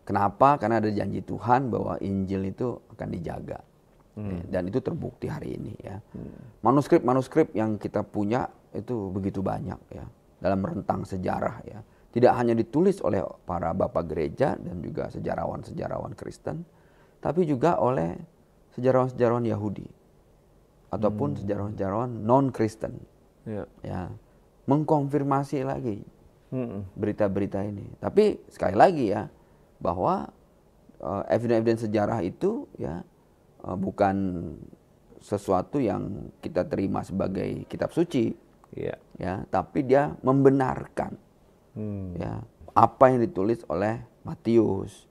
Kenapa? Karena ada janji Tuhan bahwa Injil itu akan dijaga. Dan itu terbukti hari ini ya. Manuskrip-manuskrip yang kita punya itu begitu banyak ya, dalam rentang sejarah ya. Tidak hanya ditulis oleh para bapak gereja dan juga sejarawan-sejarawan Kristen, tapi juga oleh sejarawan-sejarawan Yahudi ataupun sejarawan-sejarawan non-Kristen. Ya, mengkonfirmasi lagi berita-berita ini. Tapi sekali lagi ya, bahwa evidence sejarah itu ya bukan sesuatu yang kita terima sebagai kitab suci, ya, tapi dia membenarkan ya apa yang ditulis oleh Matius,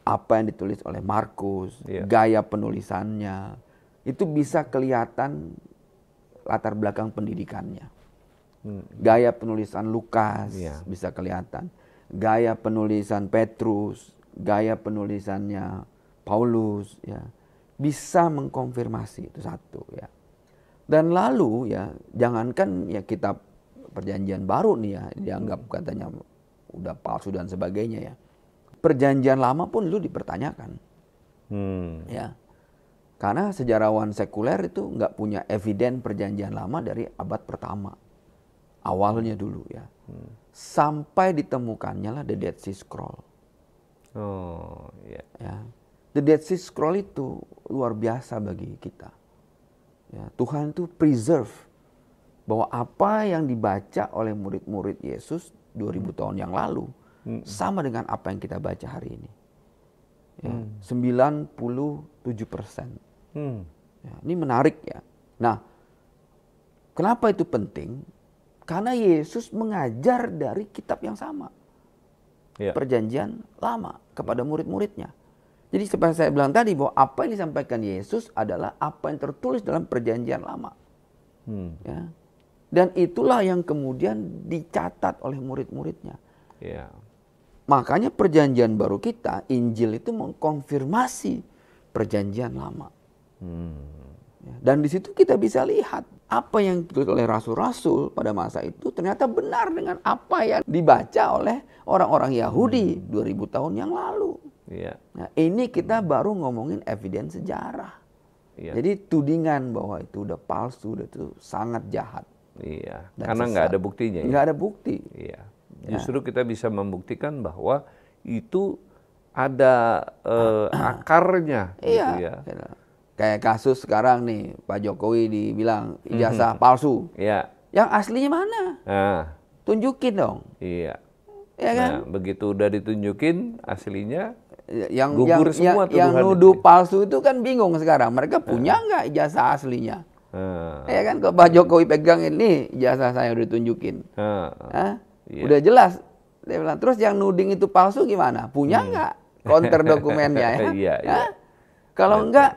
apa yang ditulis oleh Markus, gaya penulisannya itu bisa kelihatan latar belakang pendidikannya. Gaya penulisan Lukas bisa kelihatan, gaya penulisan Petrus, gaya penulisannya Paulus, ya, bisa mengkonfirmasi itu satu, ya. Dan lalu ya, jangankan ya kitab Perjanjian Baru nih ya, dianggap katanya udah palsu dan sebagainya ya. Perjanjian Lama pun itu dipertanyakan, ya. Karena sejarawan sekuler itu nggak punya eviden Perjanjian Lama dari abad pertama. Awalnya dulu ya. Sampai ditemukannya lah The Dead Sea Scroll. Ya. The Dead Sea Scroll itu luar biasa bagi kita. Ya, Tuhan itu preserve bahwa apa yang dibaca oleh murid-murid Yesus 2000 tahun yang lalu sama dengan apa yang kita baca hari ini. Ya, 97%. Ya, ini menarik ya. Nah, kenapa itu penting? Karena Yesus mengajar dari kitab yang sama. Perjanjian Lama kepada murid-muridnya. Jadi seperti saya bilang tadi bahwa apa yang disampaikan Yesus adalah apa yang tertulis dalam Perjanjian Lama. Ya. Dan itulah yang kemudian dicatat oleh murid-muridnya. Makanya Perjanjian Baru kita, Injil itu mengkonfirmasi Perjanjian Lama. Ya. Dan di situ kita bisa lihat apa yang ditulis oleh rasul-rasul pada masa itu ternyata benar dengan apa yang dibaca oleh orang-orang Yahudi 2000 tahun yang lalu. Nah, ini kita baru ngomongin evidence sejarah. Jadi tudingan bahwa itu udah palsu, itu sangat jahat. Karena nggak ada buktinya. Nggak ada bukti. Justru kita bisa membuktikan bahwa itu ada akarnya. Gitu ya. Kayak kasus sekarang nih, Pak Jokowi dibilang ijazah palsu. Yang aslinya mana? Tunjukin dong. Ya kan? Nah, begitu udah ditunjukin aslinya, yang gugur semua tuduhan. Yang nuduh palsu itu kan bingung sekarang. Mereka punya nggak ijazah aslinya? Ya kan, kalau Pak Jokowi pegang ini ijazah saya udah tunjukin. Udah jelas. Dia bilang, terus yang nuding itu palsu gimana? Punya nggak counter dokumennya? Ya? Kalau enggak,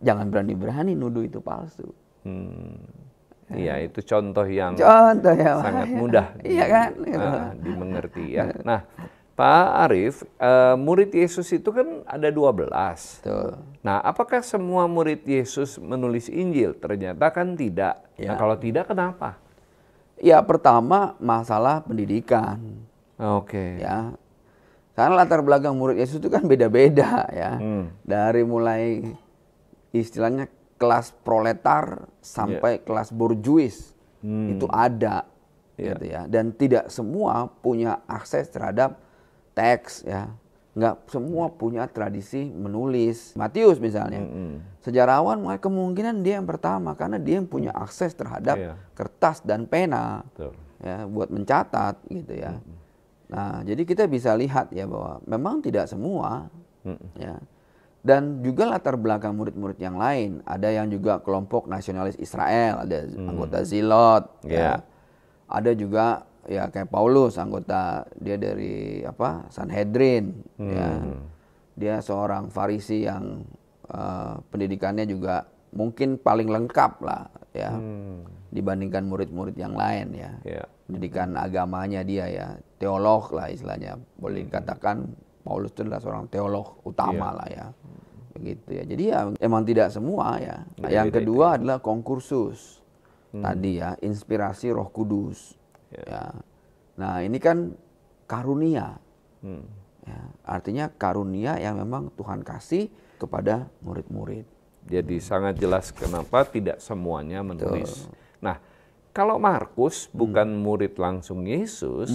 jangan berani-berani nuduh itu palsu. Iya, itu contoh yang sangat mudah dimengerti ya. Nah, Pak Arief, murid Yesus itu kan ada 12. Betul. Nah, apakah semua murid Yesus menulis Injil? Ternyata kan tidak. Nah, kalau tidak, kenapa? Ya, pertama masalah pendidikan. Ya, karena latar belakang murid Yesus itu kan beda-beda ya. Dari mulai istilahnya kelas proletar sampai kelas borjuis itu ada, gitu ya. Dan tidak semua punya akses terhadap teks ya. Nggak semua punya tradisi menulis. Matius misalnya, sejarawan kemungkinan dia yang pertama karena dia yang punya akses terhadap kertas dan pena ya buat mencatat gitu ya. Nah, jadi kita bisa lihat ya bahwa memang tidak semua ya. Dan juga latar belakang murid-murid yang lain. Ada yang juga kelompok nasionalis Israel, ada anggota Zilot. Ya. Ada juga ya kayak Paulus, anggota dia dari Sanhedrin. Ya. Dia seorang Farisi yang pendidikannya juga mungkin paling lengkap lah ya dibandingkan murid-murid yang lain ya. Pendidikan agamanya dia ya teolog lah istilahnya, boleh dikatakan. Paulus itu adalah seorang teolog utama lah ya, begitu ya. Jadi ya emang tidak semua ya. Yang kedua adalah konkursus tadi ya, inspirasi Roh Kudus. Ya. Nah ini kan karunia, ya, artinya karunia yang memang Tuhan kasih kepada murid-murid. Jadi sangat jelas kenapa tidak semuanya menulis. Nah kalau Markus bukan murid langsung Yesus.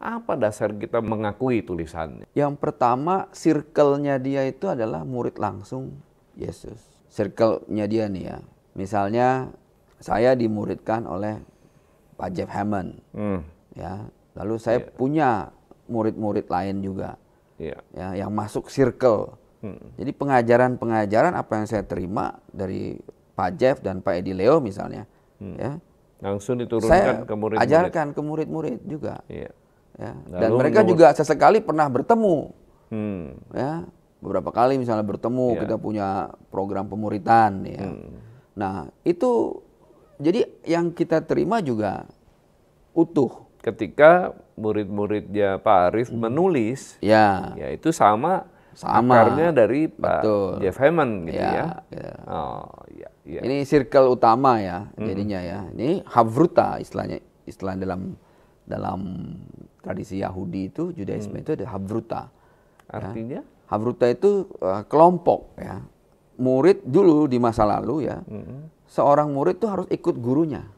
Apa dasar kita mengakui tulisannya? Yang pertama, circle-nya dia itu adalah murid langsung Yesus. Circle-nya dia nih ya. Misalnya, saya dimuridkan oleh Pak Jeff Hammond. Ya, Lalu saya punya murid-murid lain juga, Iya. ya, yang masuk circle. Jadi pengajaran-pengajaran apa yang saya terima dari Pak Jeff dan Pak Edi Leo misalnya, ya, Langsung saya diturunkan ke murid-murid. ajarkan ke murid-murid juga. Iya. Ya. Dan Lalu mereka juga sesekali pernah bertemu, ya, beberapa kali misalnya bertemu, kita punya program pemuritan, ya. Nah itu jadi yang kita terima juga utuh. Ketika murid-muridnya Pak Arif menulis, Ya, ya itu sama akarnya dari Pak Jeff Hammond gitu ya. Oh iya. Iya. Ini circle utama ya jadinya ya. Ini Havruta istilahnya, istilah dalam tradisi Yahudi itu, Judaisme itu ada Havruta. Artinya? Ya. Havruta itu kelompok ya. Murid dulu di masa lalu ya, seorang murid tuh harus ikut gurunya.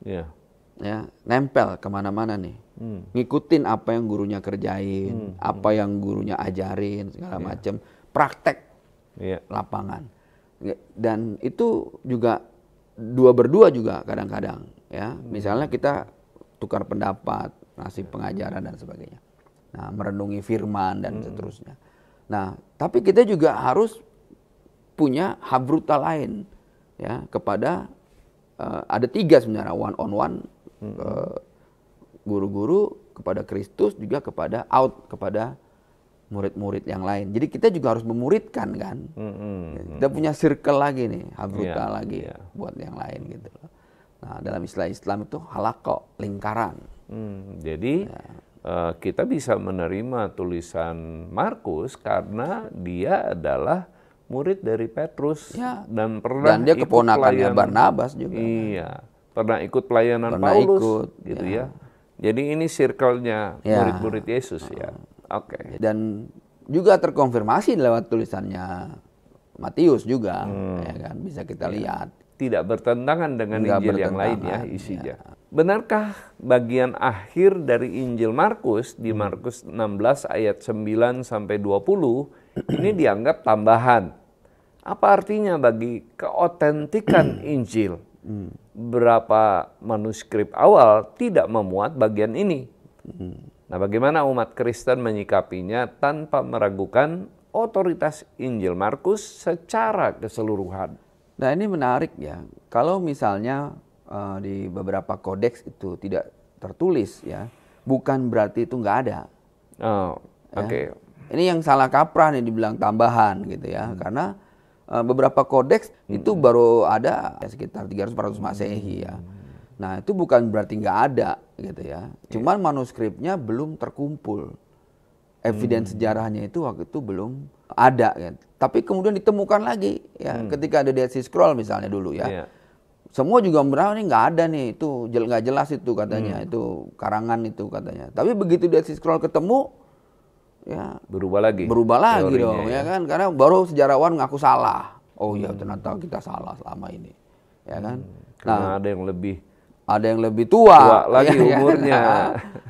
Iya. Ya, nempel kemana-mana nih, ngikutin apa yang gurunya kerjain, apa yang gurunya ajarin, segala macam, praktek lapangan. Dan itu juga dua berdua juga kadang-kadang, ya. Misalnya kita tukar pendapat, ngasih pengajaran dan sebagainya. Nah, merenungi firman dan seterusnya. Nah, tapi kita juga harus punya habruta lain, ya, kepada ada 3 sebenarnya, one on one, guru-guru, kepada Kristus, juga kepada murid-murid yang lain. Jadi kita juga harus memuridkan kan. Kita punya circle lagi nih, habruta lagi buat yang lain gitu. Nah, dalam istilah Islam itu halaqah, lingkaran. Jadi kita bisa menerima tulisan Markus karena dia adalah murid dari Petrus dan pernah dan dia ikut keponakannya pelayanan Barnabas juga. Iya, pernah ikut pelayanan Pernah Paulus ikut, gitu ya. Jadi ini circle-nya murid-murid Yesus ya. Oke. Dan juga terkonfirmasi lewat tulisannya Matius juga, ya kan, bisa kita lihat. Tidak bertentangan dengan Nggak Injil yang lain ya bertentangan, isinya. Benarkah bagian akhir dari Injil Markus di Markus 16 ayat 9 sampai 20 ini dianggap tambahan? Apa artinya bagi keotentikan Injil? Berapa manuskrip awal tidak memuat bagian ini. Nah, bagaimana umat Kristen menyikapinya tanpa meragukan otoritas Injil Markus secara keseluruhan? Nah, ini menarik ya. Kalau misalnya di beberapa kodeks itu tidak tertulis ya, bukan berarti itu nggak ada. Oh, oke. Ini yang salah kaprah nih dibilang tambahan gitu ya, karena beberapa kodeks itu baru ada ya, sekitar 300-400 Masehi ya. Nah, itu bukan berarti nggak ada gitu ya. Cuman manuskripnya belum terkumpul. Evidence sejarahnya itu waktu itu belum ada ya. Tapi kemudian ditemukan lagi ya, ketika ada Dead Sea Scroll misalnya dulu ya. Semua juga bilang ini nggak ada nih, itu nggak jelas itu katanya, itu karangan itu katanya. Tapi begitu Dead Sea Scroll ketemu, ya berubah lagi dong ya kan, karena baru sejarawan ngaku salah. Oh iya, ternyata kita salah selama ini, ya kan. Karena ada yang lebih tua lagi ya, umurnya. ya.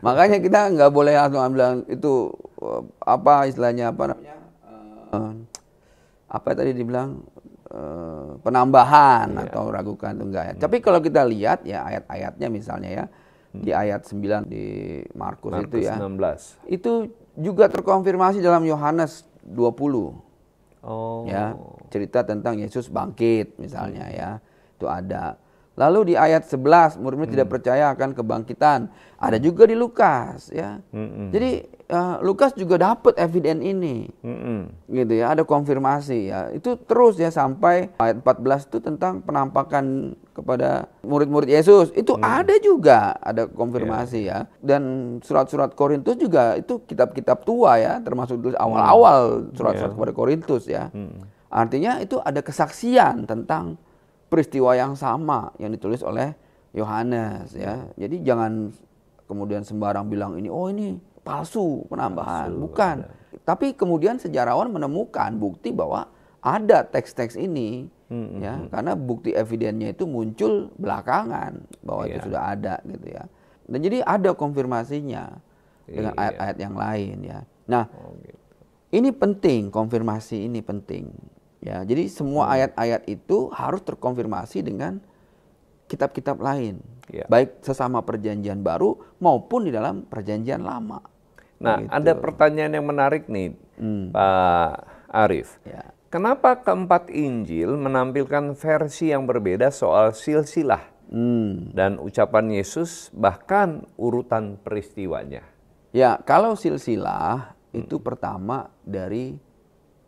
Makanya kita nggak boleh langsung bilang itu apa istilahnya apa namanya, apa tadi dibilang penambahan atau ragukan itu enggak ya. Tapi kalau kita lihat ya ayat-ayatnya misalnya ya, di ayat 9 di Markus itu ya, 16. itu juga terkonfirmasi dalam Yohanes 20. Oh. Ya, cerita tentang Yesus bangkit misalnya ya. Itu ada. Lalu di ayat 11 murid-murid tidak percaya akan kebangkitan. Ada juga di Lukas ya. Jadi Lukas juga dapat eviden ini. Gitu ya, ada konfirmasi ya. Itu terus ya sampai ayat 14 itu tentang penampakan kepada murid-murid Yesus. Itu ada juga, ada konfirmasi ya. Dan surat-surat Korintus juga itu kitab-kitab tua ya, termasuk awal-awal surat-surat kepada Korintus ya. Artinya itu ada kesaksian tentang peristiwa yang sama yang ditulis oleh Yohanes ya. Jadi jangan kemudian sembarang bilang ini palsu penambahan, bukan. Tapi kemudian sejarawan menemukan bukti bahwa ada teks-teks ini ya, karena bukti evidennya itu muncul belakangan bahwa itu sudah ada gitu ya. Dan jadi ada konfirmasinya dengan ayat-ayat yang lain ya. Nah, ini penting, konfirmasi ini penting. Ya, jadi semua ayat-ayat itu harus terkonfirmasi dengan kitab-kitab lain. Ya. Baik sesama perjanjian baru maupun di dalam perjanjian lama. Nah, Begitu. ada pertanyaan yang menarik nih, Pak Arief. Ya. Kenapa keempat Injil menampilkan versi yang berbeda soal silsilah dan ucapan Yesus, bahkan urutan peristiwanya? Ya, kalau silsilah itu pertama dari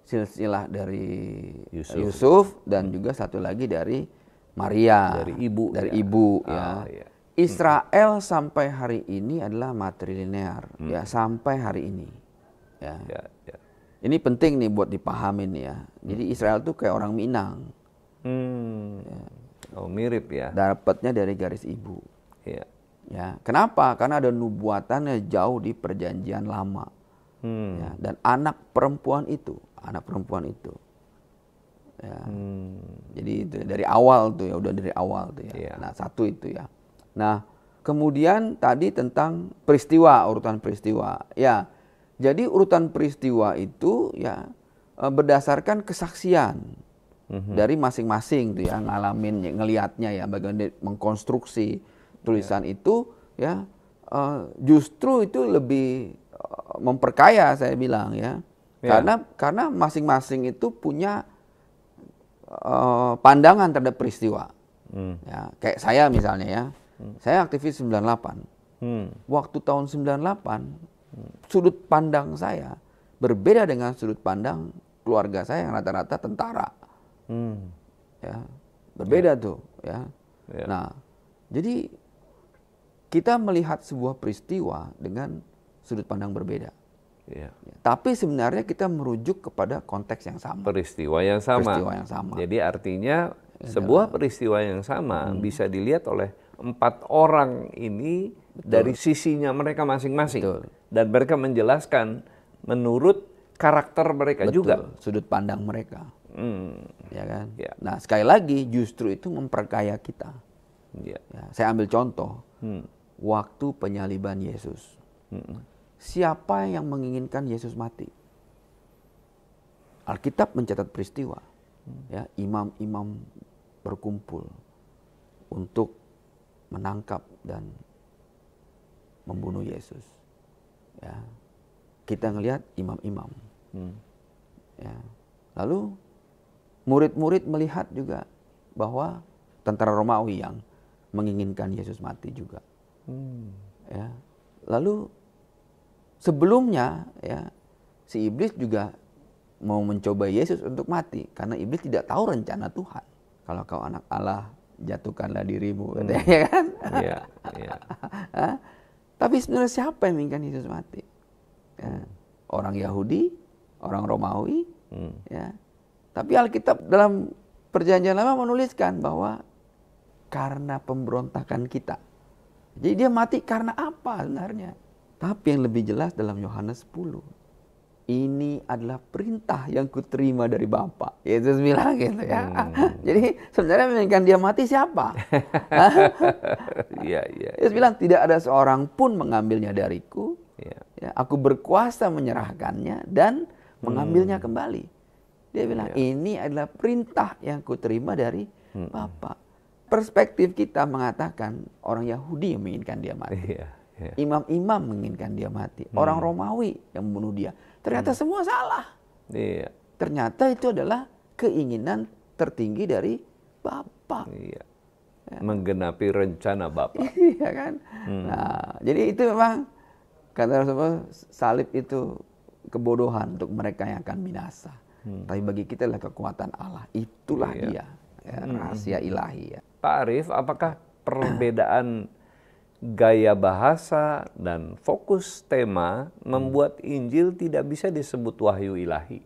silsilah dari Yusuf dan juga satu lagi dari Maria, Dari ibu, dari ya. ibu ya. Ah, ya. Israel sampai hari ini adalah matrilinear ya, sampai hari ini. Ya. Ya, ya. Ini penting nih buat dipahamin ya. Jadi Israel tuh kayak orang Minang. Oh, mirip ya. Dapatnya dari garis ibu. Ya. Ya, kenapa? Karena ada nubuatannya jauh di perjanjian lama. Ya, dan anak perempuan itu. Ya. Jadi itu dari awal tuh ya, udah dari awal tuh ya. Iya. Nah, satu itu ya. Nah, kemudian tadi tentang peristiwa, urutan peristiwa. Ya. Jadi urutan peristiwa itu ya berdasarkan kesaksian dari masing-masing tuh ya, ngalamin, ngelihatnya ya, bagaimana dia mengkonstruksi tulisan itu ya, justru itu lebih memperkaya saya bilang ya. Karena masing-masing itu punya pandangan terhadap peristiwa. Ya, kayak saya misalnya ya. Saya aktivis 98. Waktu tahun 98 sudut pandang saya berbeda dengan sudut pandang keluarga saya yang rata-rata tentara. Ya, berbeda tuh ya. Nah, jadi kita melihat sebuah peristiwa dengan sudut pandang berbeda. Ya, tapi sebenarnya kita merujuk kepada konteks yang sama. Peristiwa yang sama. Peristiwa yang sama. Jadi artinya sebuah peristiwa yang sama bisa dilihat oleh 4 orang ini dari sisinya mereka masing-masing. Dan mereka menjelaskan menurut karakter mereka juga. Sudut pandang mereka. Ya kan? Ya. Nah, sekali lagi justru itu memperkaya kita. Ya. Ya, saya ambil contoh. Waktu penyaliban Yesus. Siapa yang menginginkan Yesus mati? Alkitab mencatat peristiwa. Ya, imam-imam berkumpul untuk menangkap dan membunuh Yesus. Ya. Kita ngelihat imam-imam. Ya. Lalu murid-murid melihat juga bahwa tentara Romawi yang menginginkan Yesus mati juga. Ya. Lalu sebelumnya ya, si iblis juga mau mencoba Yesus untuk mati karena iblis tidak tahu rencana Tuhan. Kalau kau anak Allah, jatuhkanlah dirimu, ya kan? Iya, iya. Tapi sebenarnya siapa yang menginginkan Yesus mati? Ya, orang Yahudi, orang Romawi, ya. Tapi Alkitab dalam Perjanjian Lama menuliskan bahwa karena pemberontakan kita. Jadi dia mati karena apa sebenarnya? Tapi yang lebih jelas dalam Yohanes 10. Ini adalah perintah yang kuterima dari Bapa. Yesus bilang gitu ya. Jadi sebenarnya menginginkan dia mati siapa? Iya, iya. Yesus bilang tidak ada seorang pun mengambilnya dariku. Iya. Ya, aku berkuasa menyerahkannya dan mengambilnya kembali. Dia bilang ini adalah perintah yang kuterima dari Bapa. Perspektif kita mengatakan orang Yahudi yang menginginkan dia mati. Iya. Imam-imam menginginkan dia mati. Orang Romawi yang membunuh dia. Ternyata semua salah. Iya. Ternyata itu adalah keinginan tertinggi dari Bapa. Iya. Menggenapi rencana Bapa. Iya kan? Nah, jadi itu memang kata Rasulullah, salib itu kebodohan untuk mereka yang akan binasa. Tapi bagi kita adalah kekuatan Allah. Itulah dia. Ya, rahasia ilahi ya. Pak Arief, apakah perbedaan gaya bahasa dan fokus tema membuat Injil tidak bisa disebut wahyu ilahi?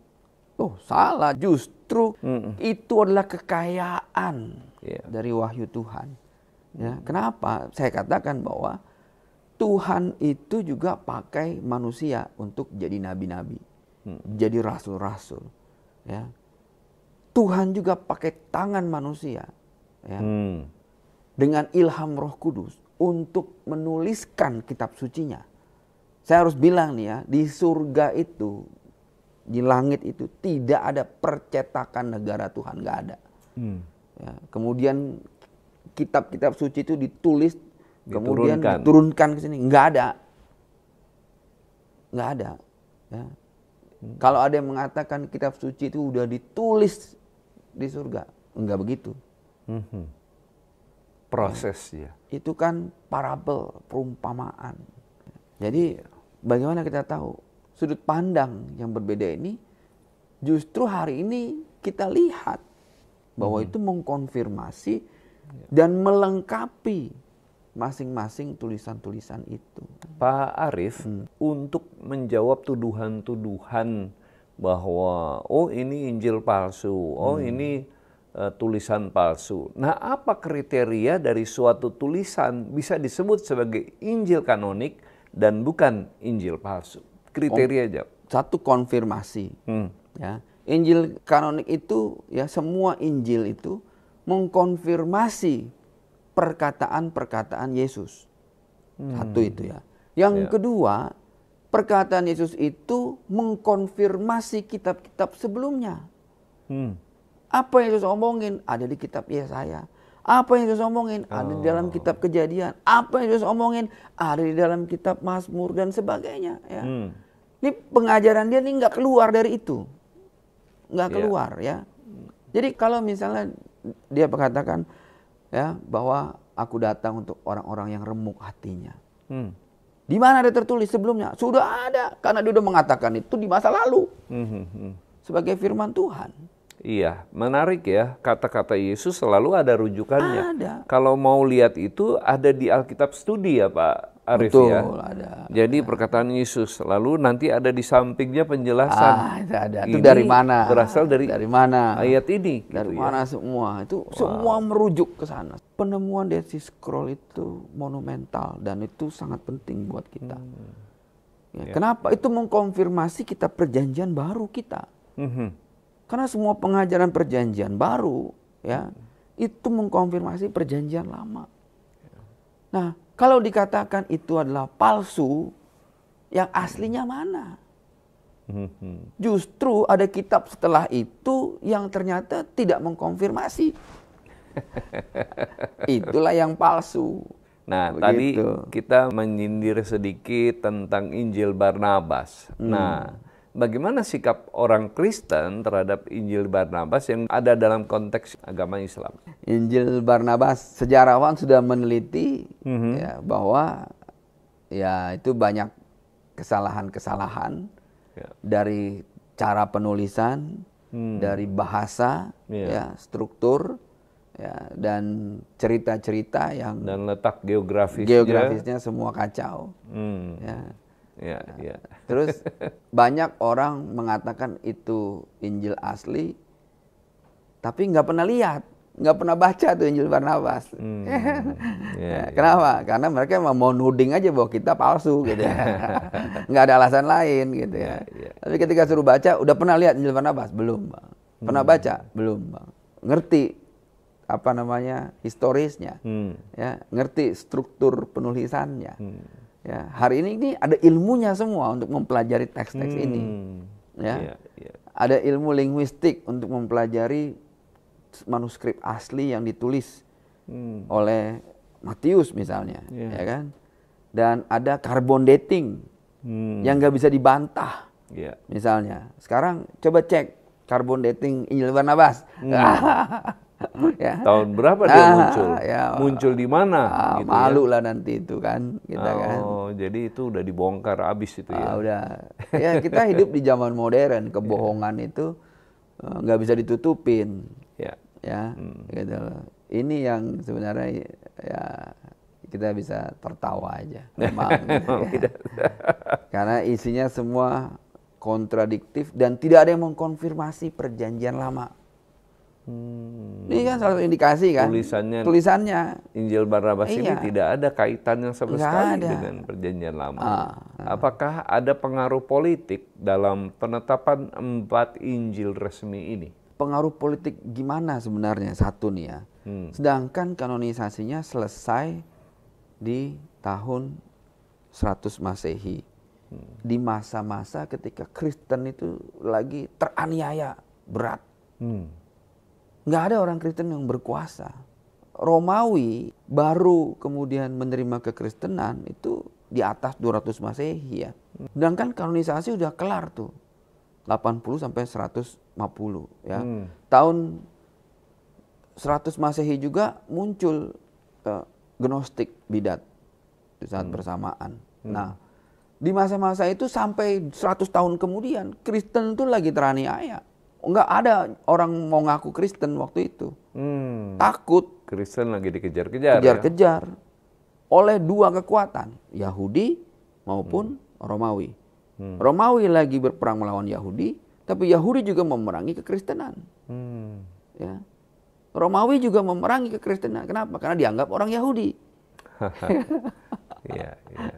Oh, salah. Justru itu adalah kekayaan dari wahyu Tuhan. Ya, kenapa? Saya katakan bahwa Tuhan itu juga pakai manusia untuk jadi nabi-nabi, jadi rasul-rasul. Ya. Tuhan juga pakai tangan manusia, ya, dengan ilham Roh Kudus untuk menuliskan kitab sucinya. Saya harus bilang nih ya, di surga itu, di langit itu tidak ada percetakan negara Tuhan, nggak ada. Ya, kemudian kitab-kitab suci itu ditulis kemudian Diturunkan. diturunkan ke sini. Nggak ada. Nggak ada. Ya. Kalau ada yang mengatakan kitab suci itu udah ditulis di surga, enggak begitu. Proses ya. Itu kan parabel, perumpamaan. Jadi bagaimana kita tahu sudut pandang yang berbeda ini justru hari ini kita lihat bahwa itu mengkonfirmasi dan melengkapi masing-masing tulisan-tulisan itu. Pak Arief, untuk menjawab tuduhan-tuduhan bahwa oh ini Injil palsu, oh ini tulisan palsu. Nah, apa kriteria dari suatu tulisan bisa disebut sebagai Injil kanonik dan bukan Injil palsu? Kriteria aja. Satu, konfirmasi. Ya, Injil kanonik itu ya semua Injil itu mengkonfirmasi perkataan-perkataan Yesus. Satu itu ya. Yang kedua, perkataan Yesus itu mengkonfirmasi kitab-kitab sebelumnya. Apa yang Yesus omongin ada di kitab Yesaya. Apa yang Yesus omongin ada di dalam kitab Kejadian. Apa yang Yesus omongin ada di dalam kitab Mazmur dan sebagainya. Ya. Ini pengajaran dia ini nggak keluar dari itu. Nggak keluar ya. Jadi kalau misalnya dia mengatakan ya bahwa aku datang untuk orang-orang yang remuk hatinya. Di mana ada tertulis sebelumnya? Sudah ada, karena dia sudah mengatakan itu di masa lalu sebagai firman Tuhan. Iya, menarik ya, kata-kata Yesus selalu ada rujukannya. Ada. Kalau mau lihat itu ada di Alkitab Studi ya Pak Arief. Betul, ya. ada. Jadi perkataan Yesus, lalu nanti ada di sampingnya penjelasan. Itu ada. Itu Ini dari mana? Berasal dari mana? ayat ini. Dari gitu mana semua? Itu semua merujuk ke sana. Penemuan Dead Sea Scroll itu monumental dan itu sangat penting buat kita. Ya, kenapa? Itu mengkonfirmasi kita perjanjian baru kita. Karena semua pengajaran perjanjian baru ya itu mengkonfirmasi perjanjian lama. Nah, kalau dikatakan itu adalah palsu, yang aslinya mana? Justru ada kitab setelah itu yang ternyata tidak mengkonfirmasi. Itulah yang palsu. Nah, Begitu. tadi kita menyindir sedikit tentang Injil Barnabas. Nah, bagaimana sikap orang Kristen terhadap Injil Barnabas yang ada dalam konteks agama Islam? Injil Barnabas, sejarawan sudah meneliti ya, bahwa ya itu banyak kesalahan-kesalahan dari cara penulisan, dari bahasa, ya, struktur, ya, dan cerita-cerita yang dan letak geografisnya semua kacau. Ya. Terus banyak orang mengatakan itu Injil asli, tapi nggak pernah lihat, nggak pernah baca tuh Injil Barnabas. Kenapa? Karena mereka mau nuding aja bahwa kita palsu gitu ya. Nggak ada alasan lain gitu ya. Tapi ketika suruh baca, udah pernah lihat Injil Barnabas? Belum, Bang. Pernah baca? Belum, Bang. Ngerti apa namanya historisnya, ya, ngerti struktur penulisannya. Ya, hari ini ada ilmunya semua untuk mempelajari teks-teks ini. Ya. Ada ilmu linguistik untuk mempelajari manuskrip asli yang ditulis oleh Matius misalnya, ya kan? Dan ada carbon dating yang nggak bisa dibantah. Misalnya, sekarang coba cek carbon dating Injil Barnabas. Ya. Tahun berapa dia muncul? Muncul di mana? Gitu malu lah nanti itu kan kita kan. Jadi itu udah dibongkar abis itu ya. Udah. Ya kita hidup di zaman modern, kebohongan itu nggak bisa ditutupin. Ya, gitu. Ini yang sebenarnya ya kita bisa tertawa aja. Memang, gitu, ya. Karena isinya semua kontradiktif dan tidak ada yang mengkonfirmasi perjanjian lama. Ini kan salah satu indikasi kan. Tulisannya Injil Barnabas ini tidak ada kaitannya sama sekali dengan perjanjian lama. Apakah ada pengaruh politik dalam penetapan 4 Injil resmi ini? Pengaruh politik gimana sebenarnya? Satu nih ya. Sedangkan kanonisasinya selesai di tahun 100 Masehi. Di masa-masa ketika Kristen itu lagi teraniaya berat. Nggak ada orang Kristen yang berkuasa. Romawi baru kemudian menerima kekristenan itu di atas 200 Masehi ya. Sedangkan kanonisasi udah kelar tuh. 80 sampai 150 ya. Tahun 100 Masehi juga muncul Gnostik bidat di saat bersamaan. Nah, di masa-masa itu sampai 100 tahun kemudian Kristen itu lagi teraniaya. Enggak ada orang mau ngaku Kristen waktu itu. Takut. Kristen lagi dikejar-kejar. Kejar-kejar oleh dua kekuatan, Yahudi maupun Romawi. Romawi lagi berperang melawan Yahudi, tapi Yahudi juga memerangi kekristenan. Ya. Romawi juga memerangi kekristenan. Kenapa? Karena dianggap orang Yahudi.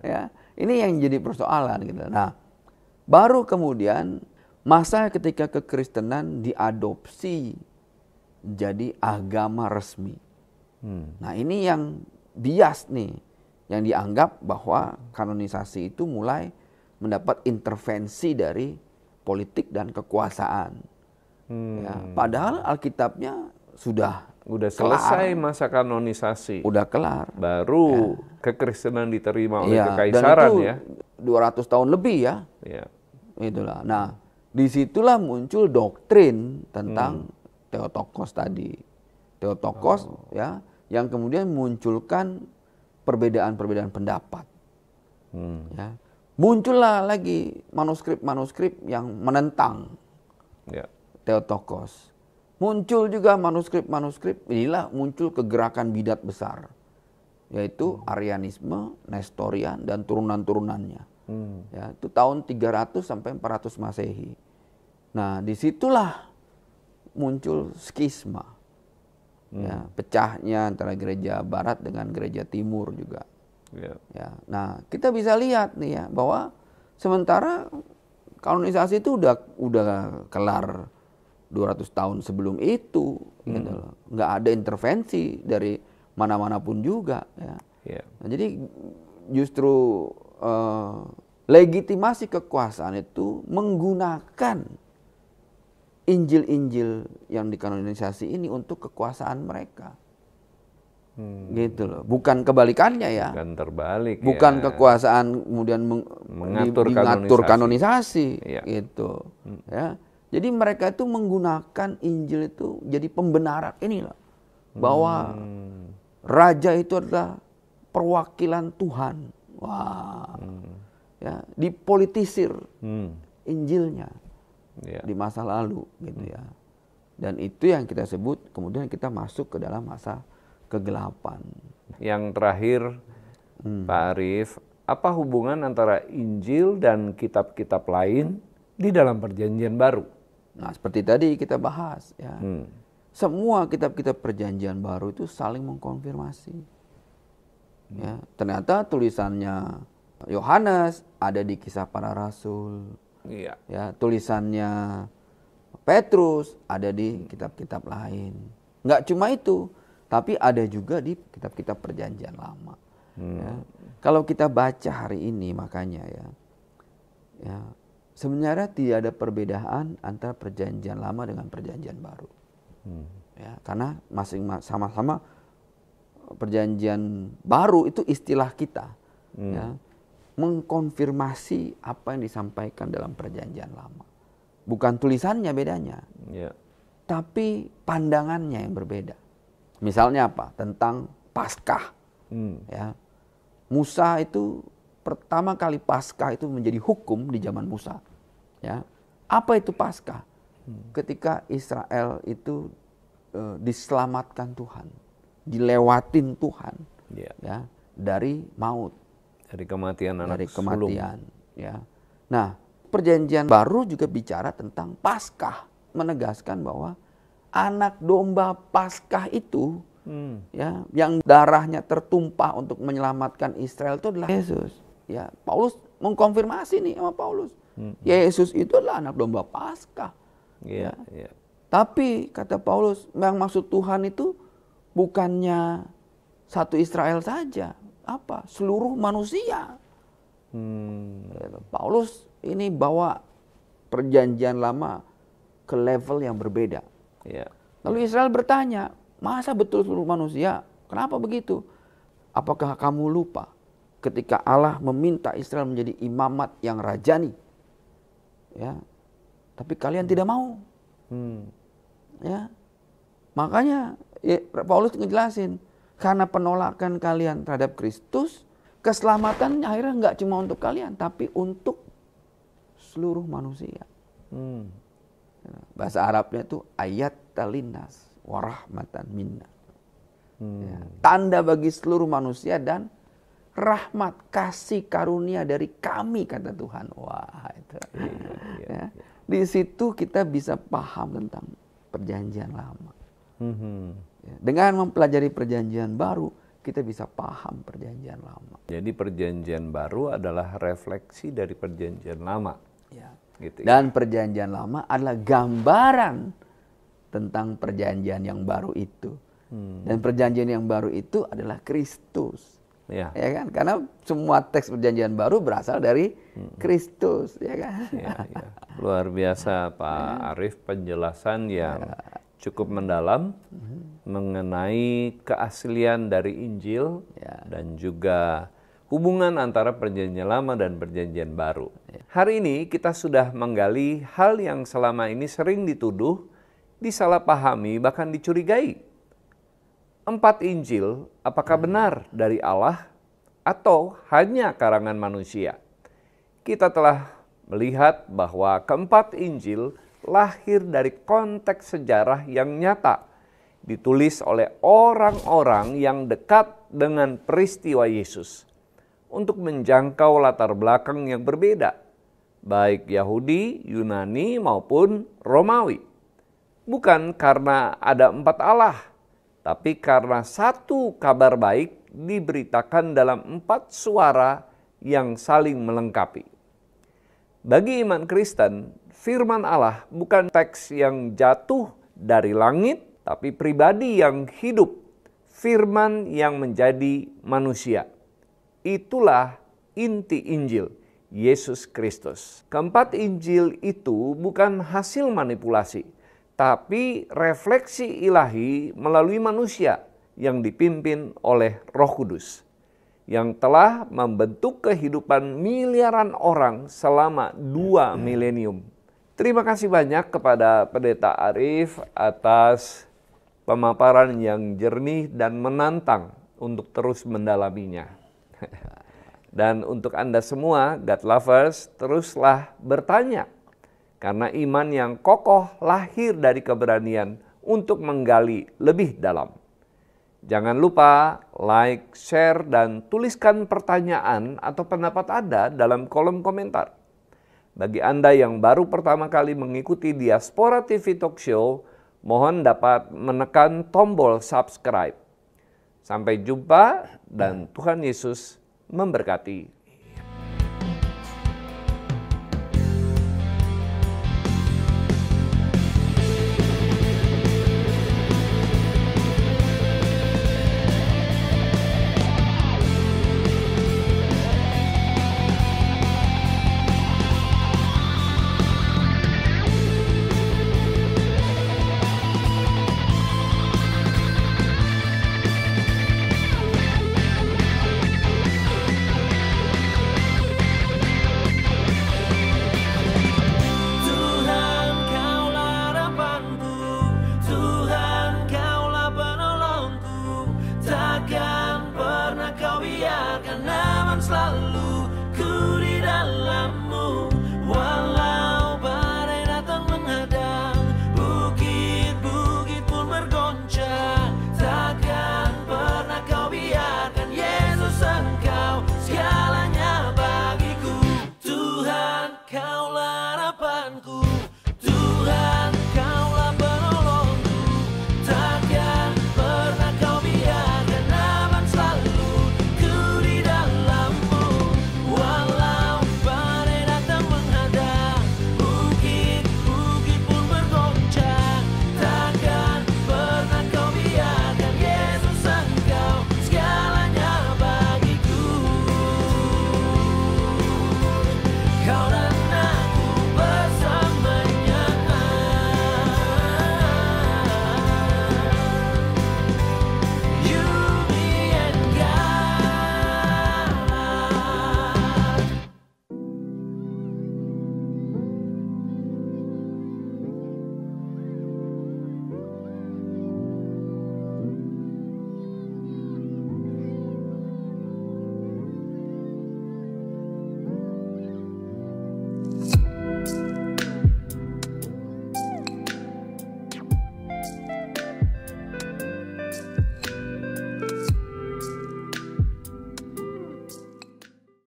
Ya, ini yang jadi persoalan gitu. Nah, baru kemudian masa ketika kekristenan diadopsi jadi agama resmi. Nah, ini yang bias nih, yang dianggap bahwa kanonisasi itu mulai mendapat intervensi dari politik dan kekuasaan. Ya, padahal Alkitabnya sudah selesai masa kanonisasi. Udah kelar. Baru kekristenan diterima oleh dan kekaisaran itu ya. 200 tahun lebih ya. Itulah. Nah, disitulah muncul doktrin tentang Theotokos tadi. Theotokos ya, yang kemudian munculkan perbedaan-perbedaan pendapat. Ya. Muncullah lagi manuskrip-manuskrip yang menentang Theotokos. Muncul juga manuskrip-manuskrip, inilah muncul kegerakan bidat besar. Yaitu Arianisme, Nestorian, dan turunan-turunannya. Ya, itu tahun 300 sampai 400 Masehi. Nah, disitulah muncul skisma. Ya, pecahnya antara gereja barat dengan gereja timur juga. Ya, nah, kita bisa lihat nih ya bahwa sementara kanonisasi itu udah kelar 200 tahun sebelum itu, gitu loh. Nggak ada intervensi dari mana-mana pun juga. Ya. Nah, jadi justru legitimasi kekuasaan itu menggunakan Injil-Injil yang dikanonisasi ini untuk kekuasaan mereka. Gitu loh. Bukan kebalikannya ya. Bukan terbalik. Bukan kekuasaan kemudian mengatur kanonisasi. Gitu. Ya. Jadi mereka itu menggunakan Injil itu jadi pembenaran inilah. Bahwa raja itu adalah perwakilan Tuhan. Wah. Ya, dipolitisir Injilnya. Di masa lalu gitu ya. Dan itu yang kita sebut kemudian kita masuk ke dalam masa kegelapan. Yang terakhir Pak Arief, apa hubungan antara Injil dan kitab-kitab lain di dalam Perjanjian Baru? Nah, seperti tadi kita bahas ya. Semua kitab-kitab Perjanjian Baru itu saling mengkonfirmasi. Ya, ternyata tulisannya Yohanes ada di Kisah Para Rasul. Ya, tulisannya Petrus ada di kitab-kitab lain. Nggak cuma itu, tapi ada juga di kitab-kitab Perjanjian Lama. Ya. Kalau kita baca hari ini makanya ya sebenarnya tidak ada perbedaan antara Perjanjian Lama dengan Perjanjian Baru. Ya, karena sama-sama Perjanjian Baru itu istilah kita. Ya. Mengkonfirmasi apa yang disampaikan dalam Perjanjian Lama. Bukan tulisannya bedanya, tapi pandangannya yang berbeda. Misalnya apa? Tentang Paskah. Ya. Musa itu pertama kali Paskah itu menjadi hukum di zaman Musa. Ya. Apa itu Paskah? Ketika Israel itu diselamatkan Tuhan, dilewatin Tuhan, ya, dari maut. Dari kematian anak sulung. Ya. Nah, Perjanjian Baru juga bicara tentang Paskah, menegaskan bahwa anak domba Paskah itu, ya, yang darahnya tertumpah untuk menyelamatkan Israel itu adalah Yesus. Ya, Paulus mengkonfirmasi nih sama Paulus, Yesus itu adalah anak domba Paskah. Ya. Tapi kata Paulus, yang maksud Tuhan itu bukannya satu Israel saja. Apa? Seluruh manusia. Paulus ini bawa Perjanjian Lama ke level yang berbeda. Lalu Israel bertanya, Masa betul seluruh manusia? Kenapa begitu? Apakah kamu lupa ketika Allah meminta Israel menjadi imamat yang rajani? Ya, tapi kalian tidak mau. Ya, makanya Paulus ngejelasin, karena penolakan kalian terhadap Kristus, keselamatan akhirnya nggak cuma untuk kalian, tapi untuk seluruh manusia. Bahasa Arabnya itu ayat talinas warahmatan minna. Ya, tanda bagi seluruh manusia dan rahmat, kasih karunia dari kami, kata Tuhan. Wah, itu. Ya. Di situ kita bisa paham tentang perjanjian lama. Ya, dengan mempelajari perjanjian baru, kita bisa paham perjanjian lama. Jadi perjanjian baru adalah refleksi dari perjanjian lama. Ya. Gitu, Dan perjanjian lama adalah gambaran tentang perjanjian yang baru itu. Dan perjanjian yang baru itu adalah Kristus. Ya kan? Karena semua teks perjanjian baru berasal dari Kristus, ya kan? Ya. Luar biasa Pak Arief, penjelasan yang cukup mendalam mengenai keaslian dari Injil dan juga hubungan antara perjanjian lama dan perjanjian baru. Hari ini kita sudah menggali hal yang selama ini sering dituduh, disalahpahami, bahkan dicurigai. 4 Injil apakah benar dari Allah atau hanya karangan manusia? Kita telah melihat bahwa keempat Injil lahir dari konteks sejarah yang nyata, ditulis oleh orang-orang yang dekat dengan peristiwa Yesus untuk menjangkau latar belakang yang berbeda, baik Yahudi, Yunani maupun Romawi. Bukan karena ada 4 Allah, tapi karena satu kabar baik diberitakan dalam 4 suara yang saling melengkapi. Bagi iman Kristen, firman Allah bukan teks yang jatuh dari langit, tapi pribadi yang hidup, firman yang menjadi manusia. Itulah inti Injil, Yesus Kristus. Keempat Injil itu bukan hasil manipulasi, tapi refleksi ilahi melalui manusia yang dipimpin oleh Roh Kudus, yang telah membentuk kehidupan miliaran orang selama 2 milenium. Terima kasih banyak kepada Pendeta Arief atas pemaparan yang jernih dan menantang untuk terus mendalaminya. Dan untuk Anda semua, God Lovers, teruslah bertanya. Karena iman yang kokoh lahir dari keberanian untuk menggali lebih dalam. Jangan lupa like, share, dan tuliskan pertanyaan atau pendapat Anda dalam kolom komentar. Bagi Anda yang baru pertama kali mengikuti Diaspora TV Talk Show, mohon dapat menekan tombol subscribe. Sampai jumpa dan Tuhan Yesus memberkati.